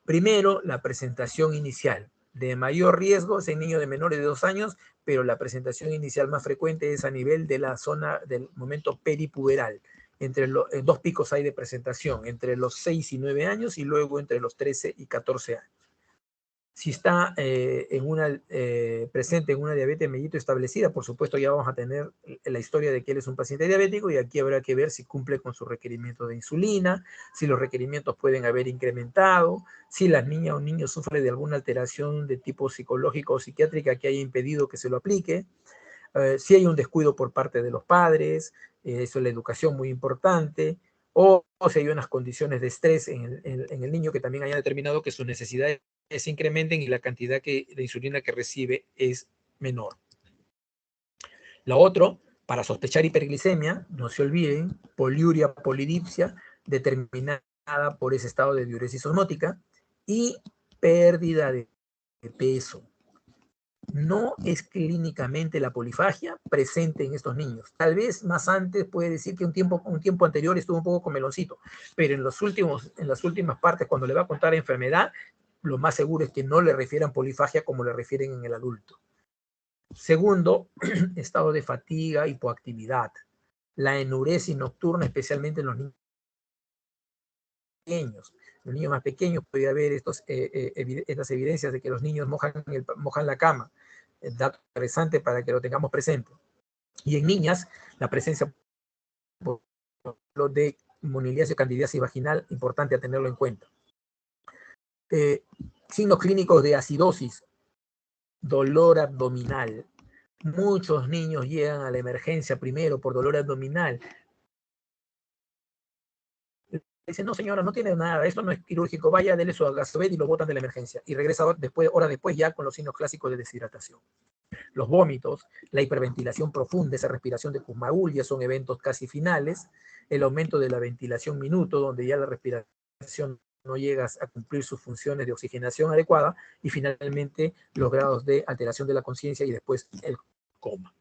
Speaker 1: Primero, la presentación inicial. De mayor riesgo es en niños de menores de 2 años, pero la presentación inicial más frecuente es a nivel de la zona del momento peripuberal. Entre los 2 picos hay de presentación, entre los 6 y 9 años y luego entre los 13 y 14 años. Si está presente en una diabetes mellito establecida, por supuesto ya vamos a tener la historia de que él es un paciente diabético y aquí habrá que ver si cumple con su requerimiento de insulina, si los requerimientos pueden haber incrementado, si la niña o niño sufre de alguna alteración de tipo psicológico o psiquiátrica que haya impedido que se lo aplique, si hay un descuido por parte de los padres, eso es la educación muy importante, o si hay unas condiciones de estrés en el niño que también haya determinado que sus necesidades se incrementen y la cantidad de insulina que recibe es menor. Lo otro, para sospechar hiperglicemia, no se olviden, poliuria, polidipsia, determinar por ese estado de diuresis osmótica y pérdida de peso. No es clínicamente la polifagia presente en estos niños. Tal vez más antes puede decir que un tiempo anterior estuvo un poco con meloncito, pero en las últimas partes, cuando le va a contar enfermedad, lo más seguro es que no le refieran polifagia como le refieren en el adulto. Segundo, estado de fatiga, hipoactividad. La enuresis nocturna, especialmente en los niños pequeños. Los niños más pequeños puede haber estas evidencias de que los niños mojan la cama. Dato interesante para que lo tengamos presente. Y en niñas, la presencia de moniliasis o candidiasis vaginal, importante a tenerlo en cuenta. Signos clínicos de acidosis, dolor abdominal. Muchos niños llegan a la emergencia primero por dolor abdominal. Dicen, no señora, no tiene nada, esto no es quirúrgico, vaya, dele su Agasobed y lo botan de la emergencia. Y regresa horas después ya con los signos clásicos de deshidratación. Los vómitos, la hiperventilación profunda, esa respiración de Kussmaul, ya son eventos casi finales. El aumento de la ventilación minuto, donde ya la respiración no llega a cumplir sus funciones de oxigenación adecuada. Y finalmente los grados de alteración de la conciencia y después el coma.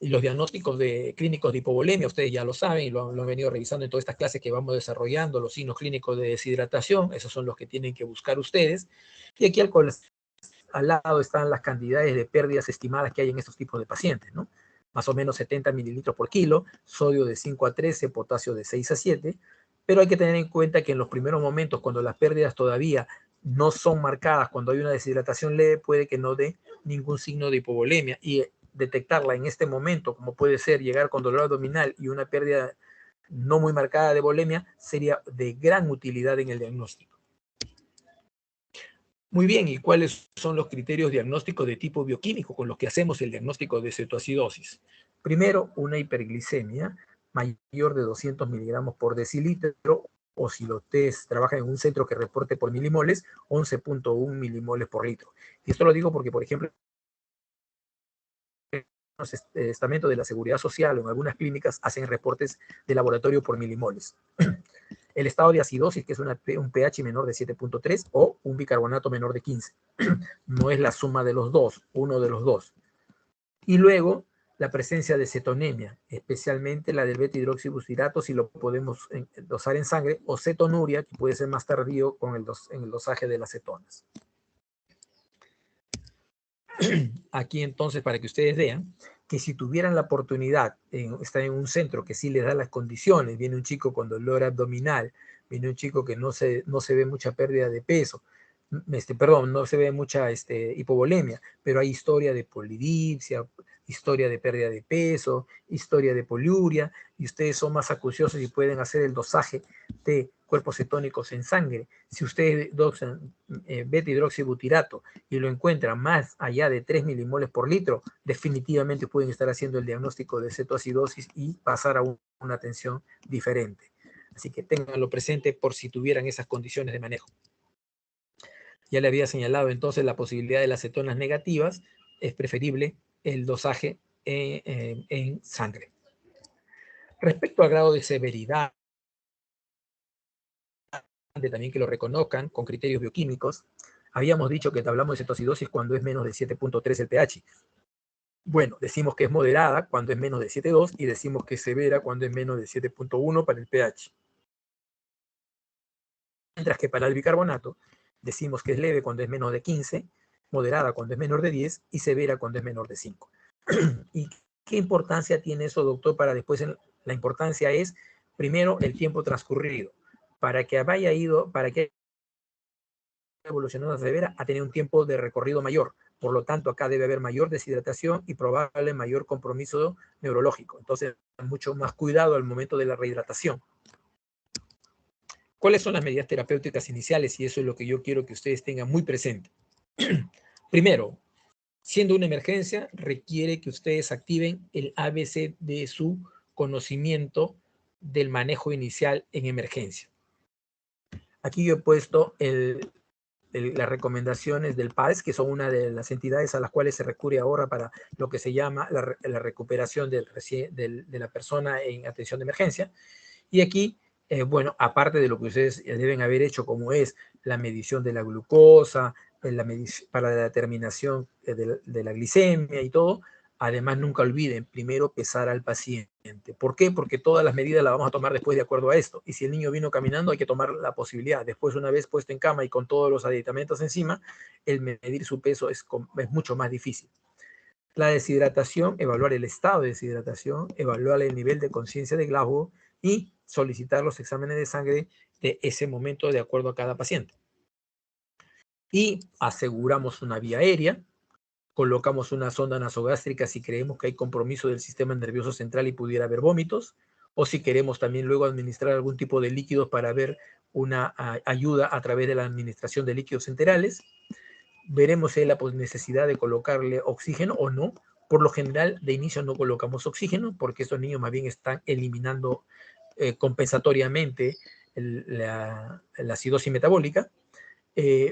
Speaker 1: Y los diagnósticos clínicos de hipovolemia, ustedes ya lo saben y lo han venido revisando en todas estas clases que vamos desarrollando, los signos clínicos de deshidratación, esos son los que tienen que buscar ustedes. Y aquí al lado están las cantidades de pérdidas estimadas que hay en estos tipos de pacientes, ¿no? Más o menos 70 mililitros por kilo, sodio de 5 a 13, potasio de 6 a 7, pero hay que tener en cuenta que en los primeros momentos, cuando las pérdidas todavía no son marcadas, cuando hay una deshidratación leve, puede que no dé ningún signo de hipovolemia, y detectarla en este momento, como puede ser llegar con dolor abdominal y una pérdida no muy marcada de volemia, sería de gran utilidad en el diagnóstico. Muy bien, ¿y cuáles son los criterios diagnósticos de tipo bioquímico con los que hacemos el diagnóstico de cetoacidosis? Primero, una hiperglicemia mayor de 200 miligramos por decilitro, o si los test trabajan en un centro que reporte por milimoles, 11.1 milimoles por litro. Y esto lo digo porque, por ejemplo, estamento de la Seguridad Social o en algunas clínicas hacen reportes de laboratorio por milimoles. El estado de acidosis, que es un pH menor de 7.3 o un bicarbonato menor de 15. No es la suma de los dos, uno de los dos. Y luego la presencia de cetonemia, especialmente la del beta-hidroxibutirato, si lo podemos dosar en sangre, o cetonuria, que puede ser más tardío en el dosaje de las cetonas. Aquí entonces, para que ustedes vean que si tuvieran la oportunidad de estar en un centro que sí les da las condiciones, viene un chico con dolor abdominal, viene un chico que no se ve mucha pérdida de peso, no se ve mucha hipovolemia, pero hay historia de polidipsia, historia de pérdida de peso, historia de poliuria, y ustedes son más acuciosos y pueden hacer el dosaje de cuerpos cetónicos en sangre. Si ustedes dosan beta-hidroxibutirato y lo encuentran más allá de 3 milimoles por litro, definitivamente pueden estar haciendo el diagnóstico de cetoacidosis y pasar a una atención diferente. Así que ténganlo presente por si tuvieran esas condiciones de manejo. Ya le había señalado entonces la posibilidad de las cetonas negativas, es preferible el dosaje en sangre. Respecto al grado de severidad, también que lo reconozcan con criterios bioquímicos, habíamos dicho que hablamos de cetoacidosis cuando es menos de 7.3 el pH. Bueno, decimos que es moderada cuando es menos de 7.2 y decimos que es severa cuando es menos de 7.1 para el pH. Mientras que para el bicarbonato decimos que es leve cuando es menos de 15, moderada cuando es menor de 10 y severa cuando es menor de 5. ¿Y qué importancia tiene eso, doctor? Para después, la importancia es, primero, el tiempo transcurrido. Para que haya evolucionado a severa, ha tenido un tiempo de recorrido mayor. Por lo tanto, acá debe haber mayor deshidratación y probable mayor compromiso neurológico. Entonces, mucho más cuidado al momento de la rehidratación. ¿Cuáles son las medidas terapéuticas iniciales? Y eso es lo que yo quiero que ustedes tengan muy presente. Primero, siendo una emergencia, requiere que ustedes activen el ABC de su conocimiento del manejo inicial en emergencia. Aquí yo he puesto las recomendaciones del PALS, que son una de las entidades a las cuales se recurre ahora para lo que se llama la recuperación de la persona en atención de emergencia. Y aquí bueno, aparte de lo que ustedes deben haber hecho, como es la medición de la glucosa, para la determinación de la glicemia y todo, además nunca olviden primero pesar al paciente. ¿Por qué? Porque todas las medidas las vamos a tomar después de acuerdo a esto. Y si el niño vino caminando, hay que tomar la posibilidad. Después, una vez puesto en cama y con todos los aditamentos encima, el medir su peso es mucho más difícil. La deshidratación, evaluar el estado de deshidratación, evaluar el nivel de conciencia de Glasgow y solicitar los exámenes de sangre de ese momento de acuerdo a cada paciente. Y aseguramos una vía aérea, colocamos una sonda nasogástrica si creemos que hay compromiso del sistema nervioso central y pudiera haber vómitos, o si queremos también luego administrar algún tipo de líquidos para ver una ayuda a través de la administración de líquidos enterales. Veremos si hay la necesidad de colocarle oxígeno o no. Por lo general, de inicio no colocamos oxígeno porque estos niños más bien están eliminando compensatoriamente la acidosis metabólica,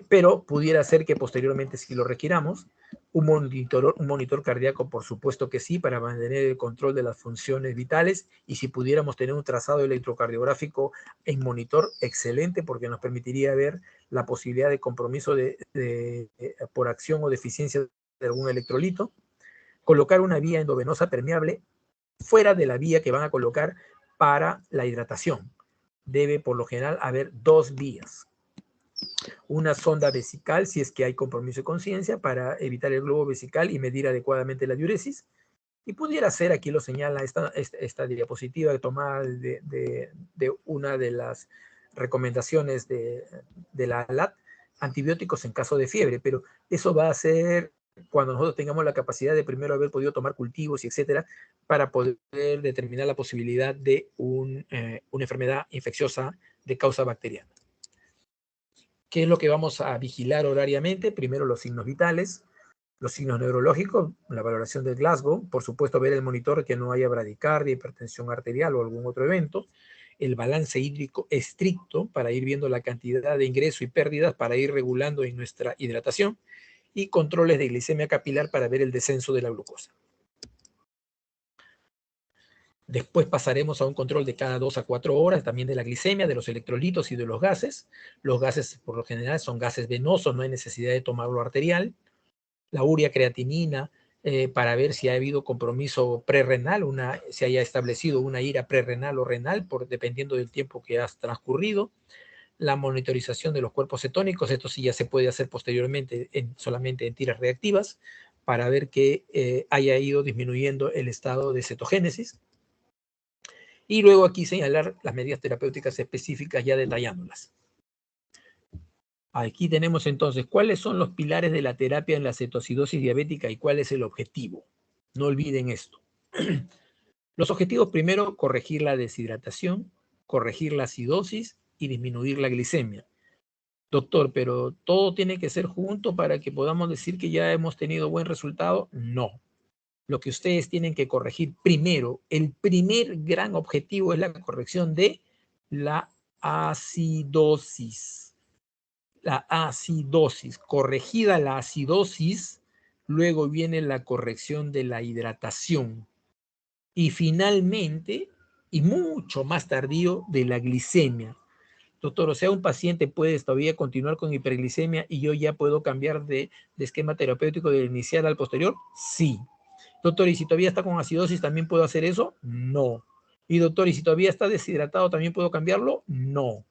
Speaker 1: pero pudiera ser que posteriormente, si lo requiramos, un monitor cardíaco, por supuesto que sí, para mantener el control de las funciones vitales, y si pudiéramos tener un trazado electrocardiográfico en monitor, excelente, porque nos permitiría ver la posibilidad de compromiso por acción o deficiencia de algún electrolito. Colocar una vía endovenosa permeable fuera de la vía que van a colocar para la hidratación. Debe por lo general haber 2 vías. Una sonda vesical si es que hay compromiso de conciencia para evitar el globo vesical y medir adecuadamente la diuresis. Y pudiera ser, aquí lo señala esta diapositiva tomada de una de las recomendaciones de la ALAT, antibióticos en caso de fiebre, pero eso va a ser cuando nosotros tengamos la capacidad de primero haber podido tomar cultivos y etcétera, para poder determinar la posibilidad de una enfermedad infecciosa de causa bacteriana. ¿Qué es lo que vamos a vigilar horariamente? Primero los signos vitales, los signos neurológicos, la valoración del Glasgow, por supuesto ver el monitor que no haya bradicardia, hipertensión arterial o algún otro evento, el balance hídrico estricto para ir viendo la cantidad de ingreso y pérdidas para ir regulando en nuestra hidratación, y controles de glicemia capilar para ver el descenso de la glucosa. Después pasaremos a un control de cada 2 a 4 horas, también de la glicemia, de los electrolitos y de los gases. Los gases, por lo general, son gases venosos, no hay necesidad de tomarlo arterial. La urea creatinina, para ver si ha habido compromiso prerrenal, si haya establecido una ira prerrenal o renal, dependiendo del tiempo que ha transcurrido. La monitorización de los cuerpos cetónicos, esto sí ya se puede hacer posteriormente solamente en tiras reactivas, para ver que haya ido disminuyendo el estado de cetogénesis. Y luego aquí señalar las medidas terapéuticas específicas ya detallándolas. Aquí tenemos entonces cuáles son los pilares de la terapia en la cetoacidosis diabética y cuál es el objetivo. No olviden esto. Los objetivos primero, corregir la deshidratación, corregir la acidosis y disminuir la glicemia. Doctor, pero ¿todo tiene que ser junto para que podamos decir que ya hemos tenido buen resultado? No. Lo que ustedes tienen que corregir primero, el primer gran objetivo es la corrección de la acidosis. La acidosis. Corregida la acidosis, luego viene la corrección de la hidratación. Y finalmente, y mucho más tardío, de la glicemia. Doctor, o sea, un paciente puede todavía continuar con hiperglicemia y yo ya puedo cambiar de esquema terapéutico del inicial al posterior. Sí. Doctor, ¿y si todavía está con acidosis también puedo hacer eso? No. Y doctor, ¿y si todavía está deshidratado también puedo cambiarlo? No.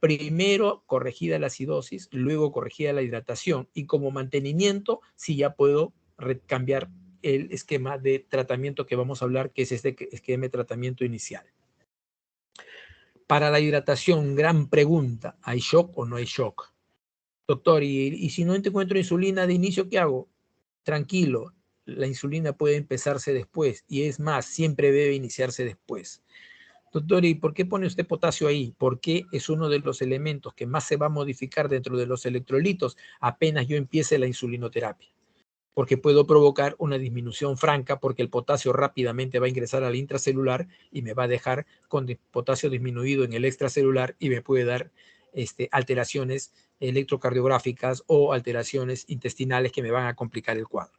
Speaker 1: Primero corregida la acidosis, luego corregida la hidratación, y como mantenimiento sí ya puedo cambiar el esquema de tratamiento que vamos a hablar, que es este esquema de tratamiento inicial. Para la hidratación, gran pregunta, ¿hay shock o no hay shock? Doctor, ¿y si no encuentro insulina de inicio, qué hago? Tranquilo, la insulina puede empezarse después, y es más, siempre debe iniciarse después. Doctor, ¿y por qué pone usted potasio ahí? Porque es uno de los elementos que más se va a modificar dentro de los electrolitos apenas yo empiece la insulinoterapia. Porque puedo provocar una disminución franca porque el potasio rápidamente va a ingresar al intracelular y me va a dejar con potasio disminuido en el extracelular y me puede dar alteraciones electrocardiográficas o alteraciones intestinales que me van a complicar el cuadro.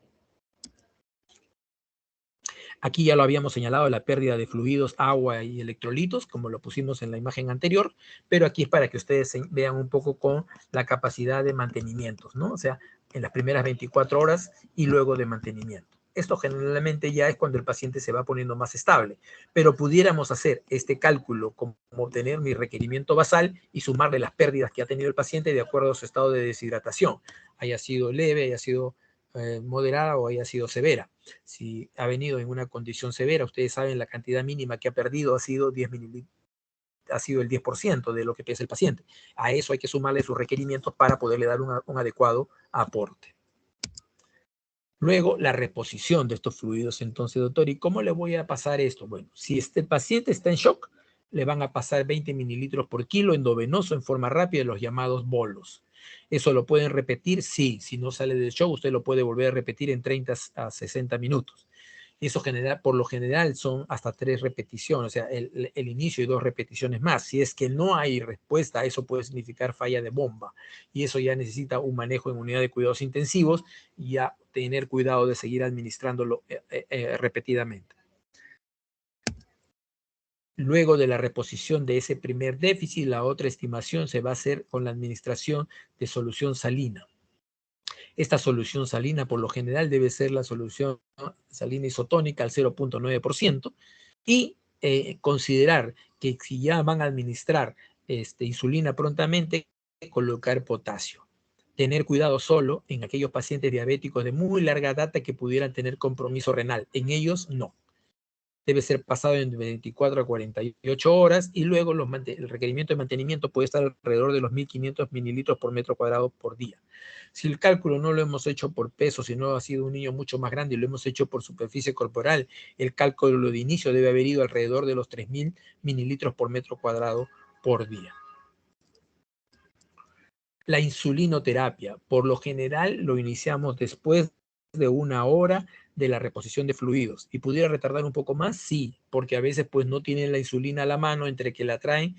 Speaker 1: Aquí ya lo habíamos señalado, la pérdida de fluidos, agua y electrolitos, como lo pusimos en la imagen anterior, pero aquí es para que ustedes vean un poco con la capacidad de mantenimiento, ¿no? O sea, en las primeras 24 horas y luego de mantenimiento. Esto generalmente ya es cuando el paciente se va poniendo más estable, pero pudiéramos hacer este cálculo como obtener mi requerimiento basal y sumarle las pérdidas que ha tenido el paciente de acuerdo a su estado de deshidratación, haya sido leve, haya sido moderada o haya sido severa. Si ha venido en una condición severa, ustedes saben la cantidad mínima que ha perdido ha sido 10 mililitros, ha sido el 10% de lo que pesa el paciente. A eso hay que sumarle sus requerimientos para poderle dar un adecuado aporte. Luego, la reposición de estos fluidos. Entonces, doctor, ¿y cómo le voy a pasar esto? Bueno, si este paciente está en shock, le van a pasar 20 mililitros por kilo endovenoso en forma rápida, los llamados bolos. ¿Eso lo pueden repetir? Sí. Si no sale del shock, usted lo puede volver a repetir en 30 a 60 minutos. Eso por lo general son hasta 3 repeticiones, o sea, el inicio y 2 repeticiones más. Si es que no hay respuesta, eso puede significar falla de bomba. Y eso ya necesita un manejo en unidad de cuidados intensivos y ya tener cuidado de seguir administrándolo repetidamente. Luego de la reposición de ese primer déficit, la otra estimación se va a hacer con la administración de solución salina. Esta solución salina por lo general debe ser la solución salina isotónica al 0.9% y considerar que si ya van a administrar insulina prontamente, colocar potasio. Tener cuidado solo en aquellos pacientes diabéticos de muy larga data que pudieran tener compromiso renal. En ellos no. Debe ser pasado en 24 a 48 horas y luego el requerimiento de mantenimiento puede estar alrededor de los 1.500 mililitros por metro cuadrado por día. Si el cálculo no lo hemos hecho por peso, sino ha sido un niño mucho más grande y lo hemos hecho por superficie corporal, el cálculo de inicio debe haber ido alrededor de los 3.000 mililitros por metro cuadrado por día. La insulinoterapia, por lo general lo iniciamos después de 1 hora de la reposición de fluidos. ¿Y pudiera retardar un poco más? Sí, porque a veces pues no tienen la insulina a la mano entre que la traen,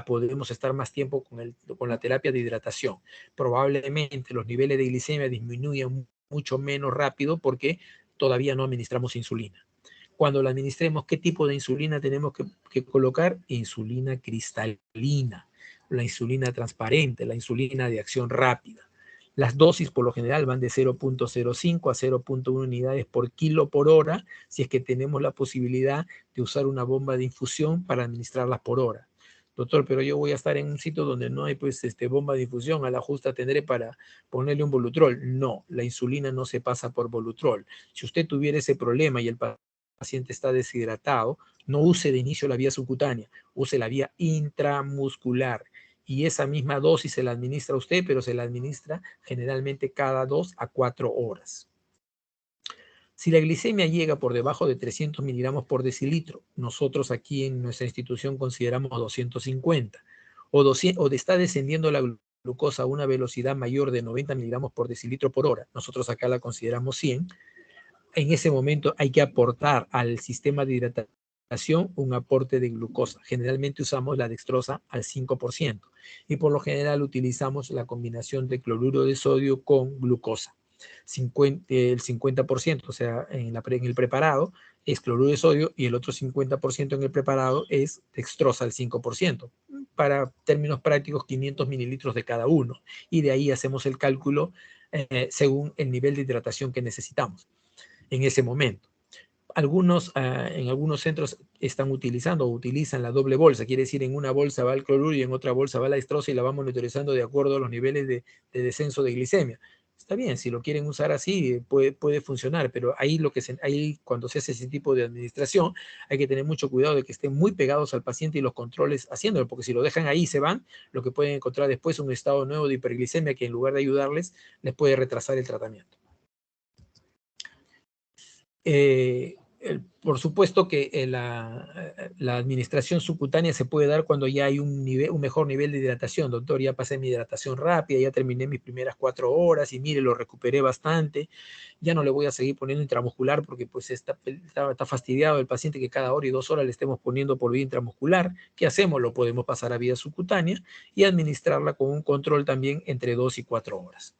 Speaker 1: podemos estar más tiempo con la terapia de hidratación. Probablemente los niveles de glicemia disminuyen mucho menos rápido porque todavía no administramos insulina. Cuando la administremos, ¿qué tipo de insulina tenemos que colocar? Insulina cristalina, la insulina transparente, la insulina de acción rápida. Las dosis por lo general van de 0.05 a 0.1 unidades por kilo por hora, si es que tenemos la posibilidad de usar una bomba de infusión para administrarlas por hora. Doctor, pero yo voy a estar en un sitio donde no hay pues bomba de infusión, a la justa tendré para ponerle un Volutrol. No, la insulina no se pasa por Volutrol. Si usted tuviera ese problema y el paciente está deshidratado, no use de inicio la vía subcutánea, use la vía intramuscular. Y esa misma dosis se la administra a usted, pero se la administra generalmente cada 2 a 4 horas. Si la glicemia llega por debajo de 300 miligramos por decilitro, nosotros aquí en nuestra institución consideramos 250, o está descendiendo la glucosa a una velocidad mayor de 90 miligramos por decilitro por hora, nosotros acá la consideramos 100, en ese momento hay que aportar al sistema de hidratación un aporte de glucosa. Generalmente usamos la dextrosa al 5% y por lo general utilizamos la combinación de cloruro de sodio con glucosa. El 50%, o sea, en el preparado es cloruro de sodio y el otro 50% en el preparado es dextrosa al 5%. Para términos prácticos, 500 mililitros de cada uno. Y de ahí hacemos el cálculo según el nivel de hidratación que necesitamos en ese momento. En algunos centros están utilizando o utilizan la doble bolsa, quiere decir en una bolsa va el cloruro y en otra bolsa va la dextrosa y la van monitorizando de acuerdo a los niveles de descenso de glicemia. Está bien, si lo quieren usar así puede funcionar, pero ahí cuando se hace ese tipo de administración hay que tener mucho cuidado de que estén muy pegados al paciente y los controles haciéndolo, porque si lo dejan ahí y se van, lo que pueden encontrar después es un estado nuevo de hiperglicemia que en lugar de ayudarles les puede retrasar el tratamiento. Por supuesto que la administración subcutánea se puede dar cuando ya hay un mejor nivel de hidratación. Doctor, ya pasé mi hidratación rápida, ya terminé mis primeras 4 horas y mire, lo recuperé bastante. Ya no le voy a seguir poniendo intramuscular porque pues está fastidiado el paciente que cada hora y 2 horas le estemos poniendo por vía intramuscular. ¿Qué hacemos? Lo podemos pasar a vía subcutánea y administrarla con un control también entre 2 y 4 horas.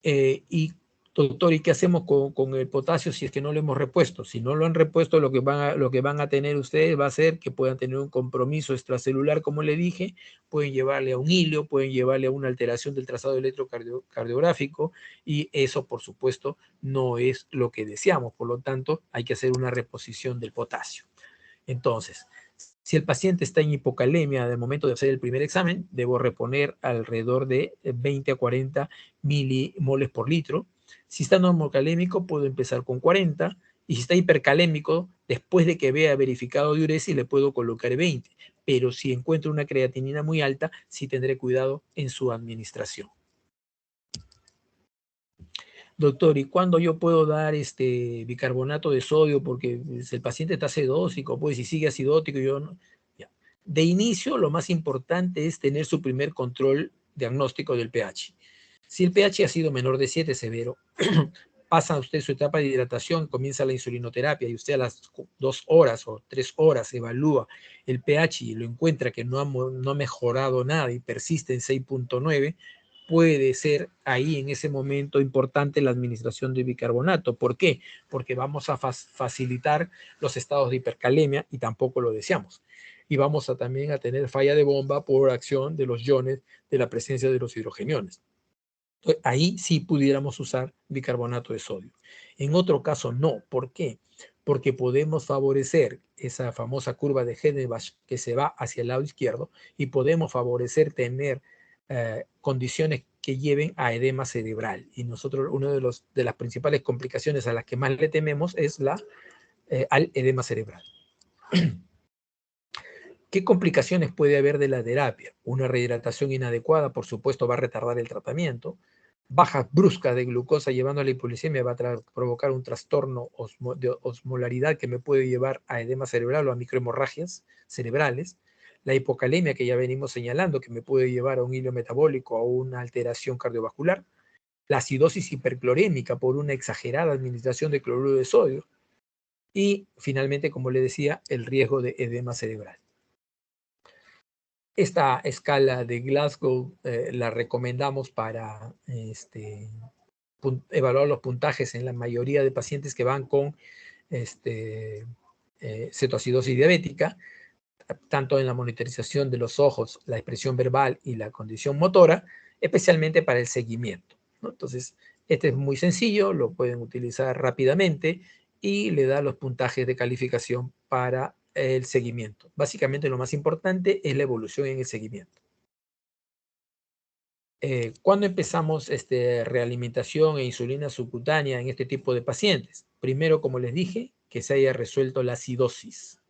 Speaker 1: Y Doctor, ¿y qué hacemos con el potasio si es que no lo hemos repuesto? Si no lo han repuesto, lo que van a tener ustedes va a ser que puedan tener un compromiso extracelular, como le dije, pueden llevarle a un hilio, pueden llevarle a una alteración del trazado electrocardiográfico, y eso, por supuesto, no es lo que deseamos. Por lo tanto, hay que hacer una reposición del potasio. Entonces, si el paciente está en hipocalemia al momento de hacer el primer examen, debo reponer alrededor de 20 a 40 milimoles por litro. Si está normocalémico, puedo empezar con 40. Y si está hipercalémico, después de que vea verificado diuresis, le puedo colocar 20. Pero si encuentro una creatinina muy alta, sí tendré cuidado en su administración. Doctor, ¿y cuándo yo puedo dar bicarbonato de sodio? Porque el paciente está acidótico, pues si sigue acidótico, yo no. Ya. De inicio, lo más importante es tener su primer control diagnóstico del pH. Si el pH ha sido menor de 7 severo, pasa usted su etapa de hidratación, comienza la insulinoterapia y usted a las 2 horas o 3 horas evalúa el pH y lo encuentra que no ha mejorado nada y persiste en 6.9, puede ser ahí en ese momento importante la administración de bicarbonato. ¿Por qué? Porque vamos a facilitar los estados de hipercalemia y tampoco lo deseamos. Y vamos también a tener falla de bomba por acción de los iones de la presencia de los hidrogeniones. Entonces, ahí sí pudiéramos usar bicarbonato de sodio. En otro caso no. ¿Por qué? Porque podemos favorecer esa famosa curva de Heidenbach que se va hacia el lado izquierdo y podemos favorecer tener condiciones que lleven a edema cerebral. Y nosotros, una de las principales complicaciones a las que más le tememos es al edema cerebral. ¿Qué complicaciones puede haber de la terapia? Una rehidratación inadecuada, por supuesto, va a retardar el tratamiento. Bajas bruscas de glucosa llevando a la hipoglicemia va a provocar un trastorno de osmolaridad que me puede llevar a edema cerebral o a microhemorragias cerebrales. La hipocalemia que ya venimos señalando, que me puede llevar a un hilo metabólico o a una alteración cardiovascular. La acidosis hiperclorémica por una exagerada administración de cloruro de sodio. Y finalmente, como le decía, el riesgo de edema cerebral. Esta escala de Glasgow la recomendamos para evaluar los puntajes en la mayoría de pacientes que van con cetoacidosis diabética, tanto en la monitorización de los ojos, la expresión verbal y la condición motora, especialmente para el seguimiento, ¿no? Entonces, este es muy sencillo, lo pueden utilizar rápidamente y le da los puntajes de calificación para el seguimiento. Básicamente lo más importante es la evolución en el seguimiento. ¿Cuándo empezamos realimentación e insulina subcutánea en este tipo de pacientes? Primero, como les dije, que se haya resuelto la acidosis.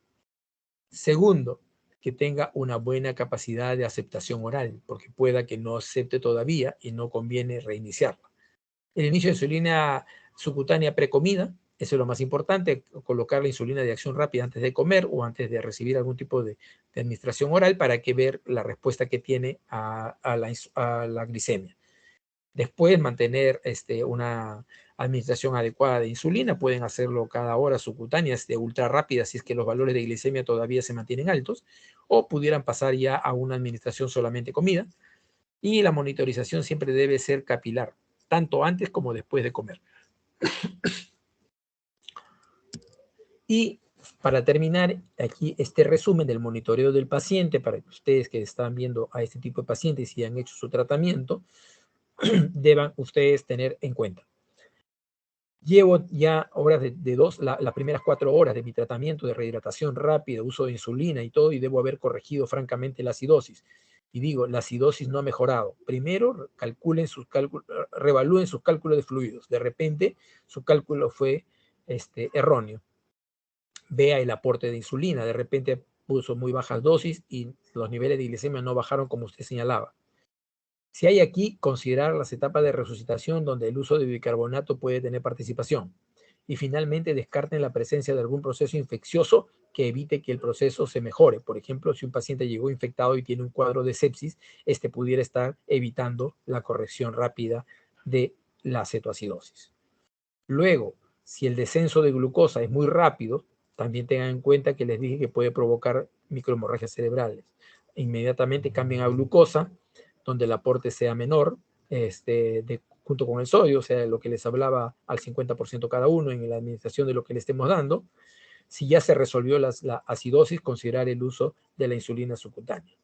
Speaker 1: Segundo, que tenga una buena capacidad de aceptación oral, porque pueda que no acepte todavía y no conviene reiniciarla. El inicio de insulina subcutánea precomida, eso es lo más importante, colocar la insulina de acción rápida antes de comer o antes de recibir algún tipo de administración oral para que ver la respuesta que tiene a la glicemia. Después mantener una administración adecuada de insulina, pueden hacerlo cada hora subcutáneas de ultra rápida si es que los valores de glicemia todavía se mantienen altos, o pudieran pasar ya a una administración solamente comida, y la monitorización siempre debe ser capilar, tanto antes como después de comer. Y para terminar, aquí este resumen del monitoreo del paciente, para que ustedes que están viendo a este tipo de pacientes y han hecho su tratamiento, deban ustedes tener en cuenta. Llevo ya horas las primeras 4 horas de mi tratamiento de rehidratación rápida, uso de insulina y todo, y debo haber corregido francamente la acidosis. Y digo, la acidosis no ha mejorado. Primero, revalúen sus cálculos de fluidos. De repente, su cálculo fue erróneo. Vea el aporte de insulina. De repente puso muy bajas dosis y los niveles de glicemia no bajaron como usted señalaba. Si hay aquí, considerar las etapas de resucitación donde el uso de bicarbonato puede tener participación. Y finalmente, descarten la presencia de algún proceso infeccioso que evite que el proceso se mejore. Por ejemplo, si un paciente llegó infectado y tiene un cuadro de sepsis, pudiera estar evitando la corrección rápida de la cetoacidosis. Luego, si el descenso de glucosa es muy rápido, también tengan en cuenta que les dije que puede provocar microhemorragias cerebrales. Inmediatamente cambien a glucosa, donde el aporte sea menor, de junto con el sodio, o sea, lo que les hablaba al 50% cada uno en la administración de lo que le estemos dando. Si ya se resolvió la acidosis, considerar el uso de la insulina subcutánea.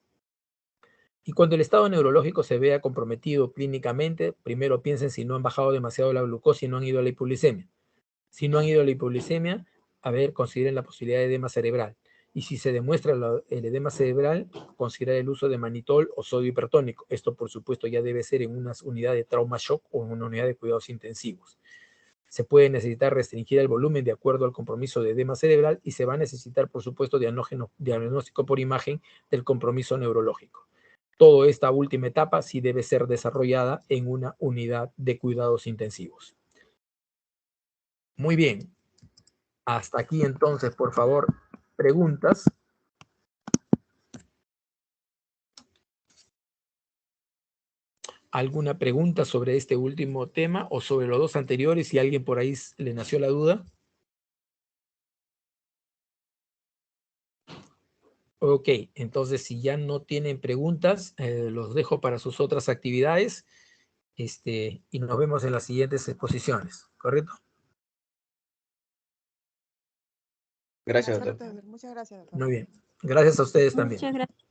Speaker 1: Y cuando el estado neurológico se vea comprometido clínicamente, primero piensen si no han bajado demasiado la glucosa y no han ido a la hipoglicemia. Si no han ido a la hipoglicemia, a ver, consideren la posibilidad de edema cerebral. Y si se demuestra el edema cerebral, considerar el uso de manitol o sodio hipertónico. Esto, por supuesto, ya debe ser en una unidad de trauma shock o en una unidad de cuidados intensivos. Se puede necesitar restringir el volumen de acuerdo al compromiso de edema cerebral y se va a necesitar, por supuesto, diagnóstico por imagen del compromiso neurológico. Toda esta última etapa sí debe ser desarrollada en una unidad de cuidados intensivos. Muy bien. Hasta aquí entonces, por favor, preguntas. ¿Alguna pregunta sobre este último tema o sobre los dos anteriores? Si alguien por ahí le nació la duda. Ok, entonces si ya no tienen preguntas, los dejo para sus otras actividades y nos vemos en las siguientes exposiciones, ¿correcto?
Speaker 2: Gracias, doctor.
Speaker 3: Muchas gracias, doctor.
Speaker 1: Muy bien. Gracias a ustedes también.
Speaker 4: Muchas gracias.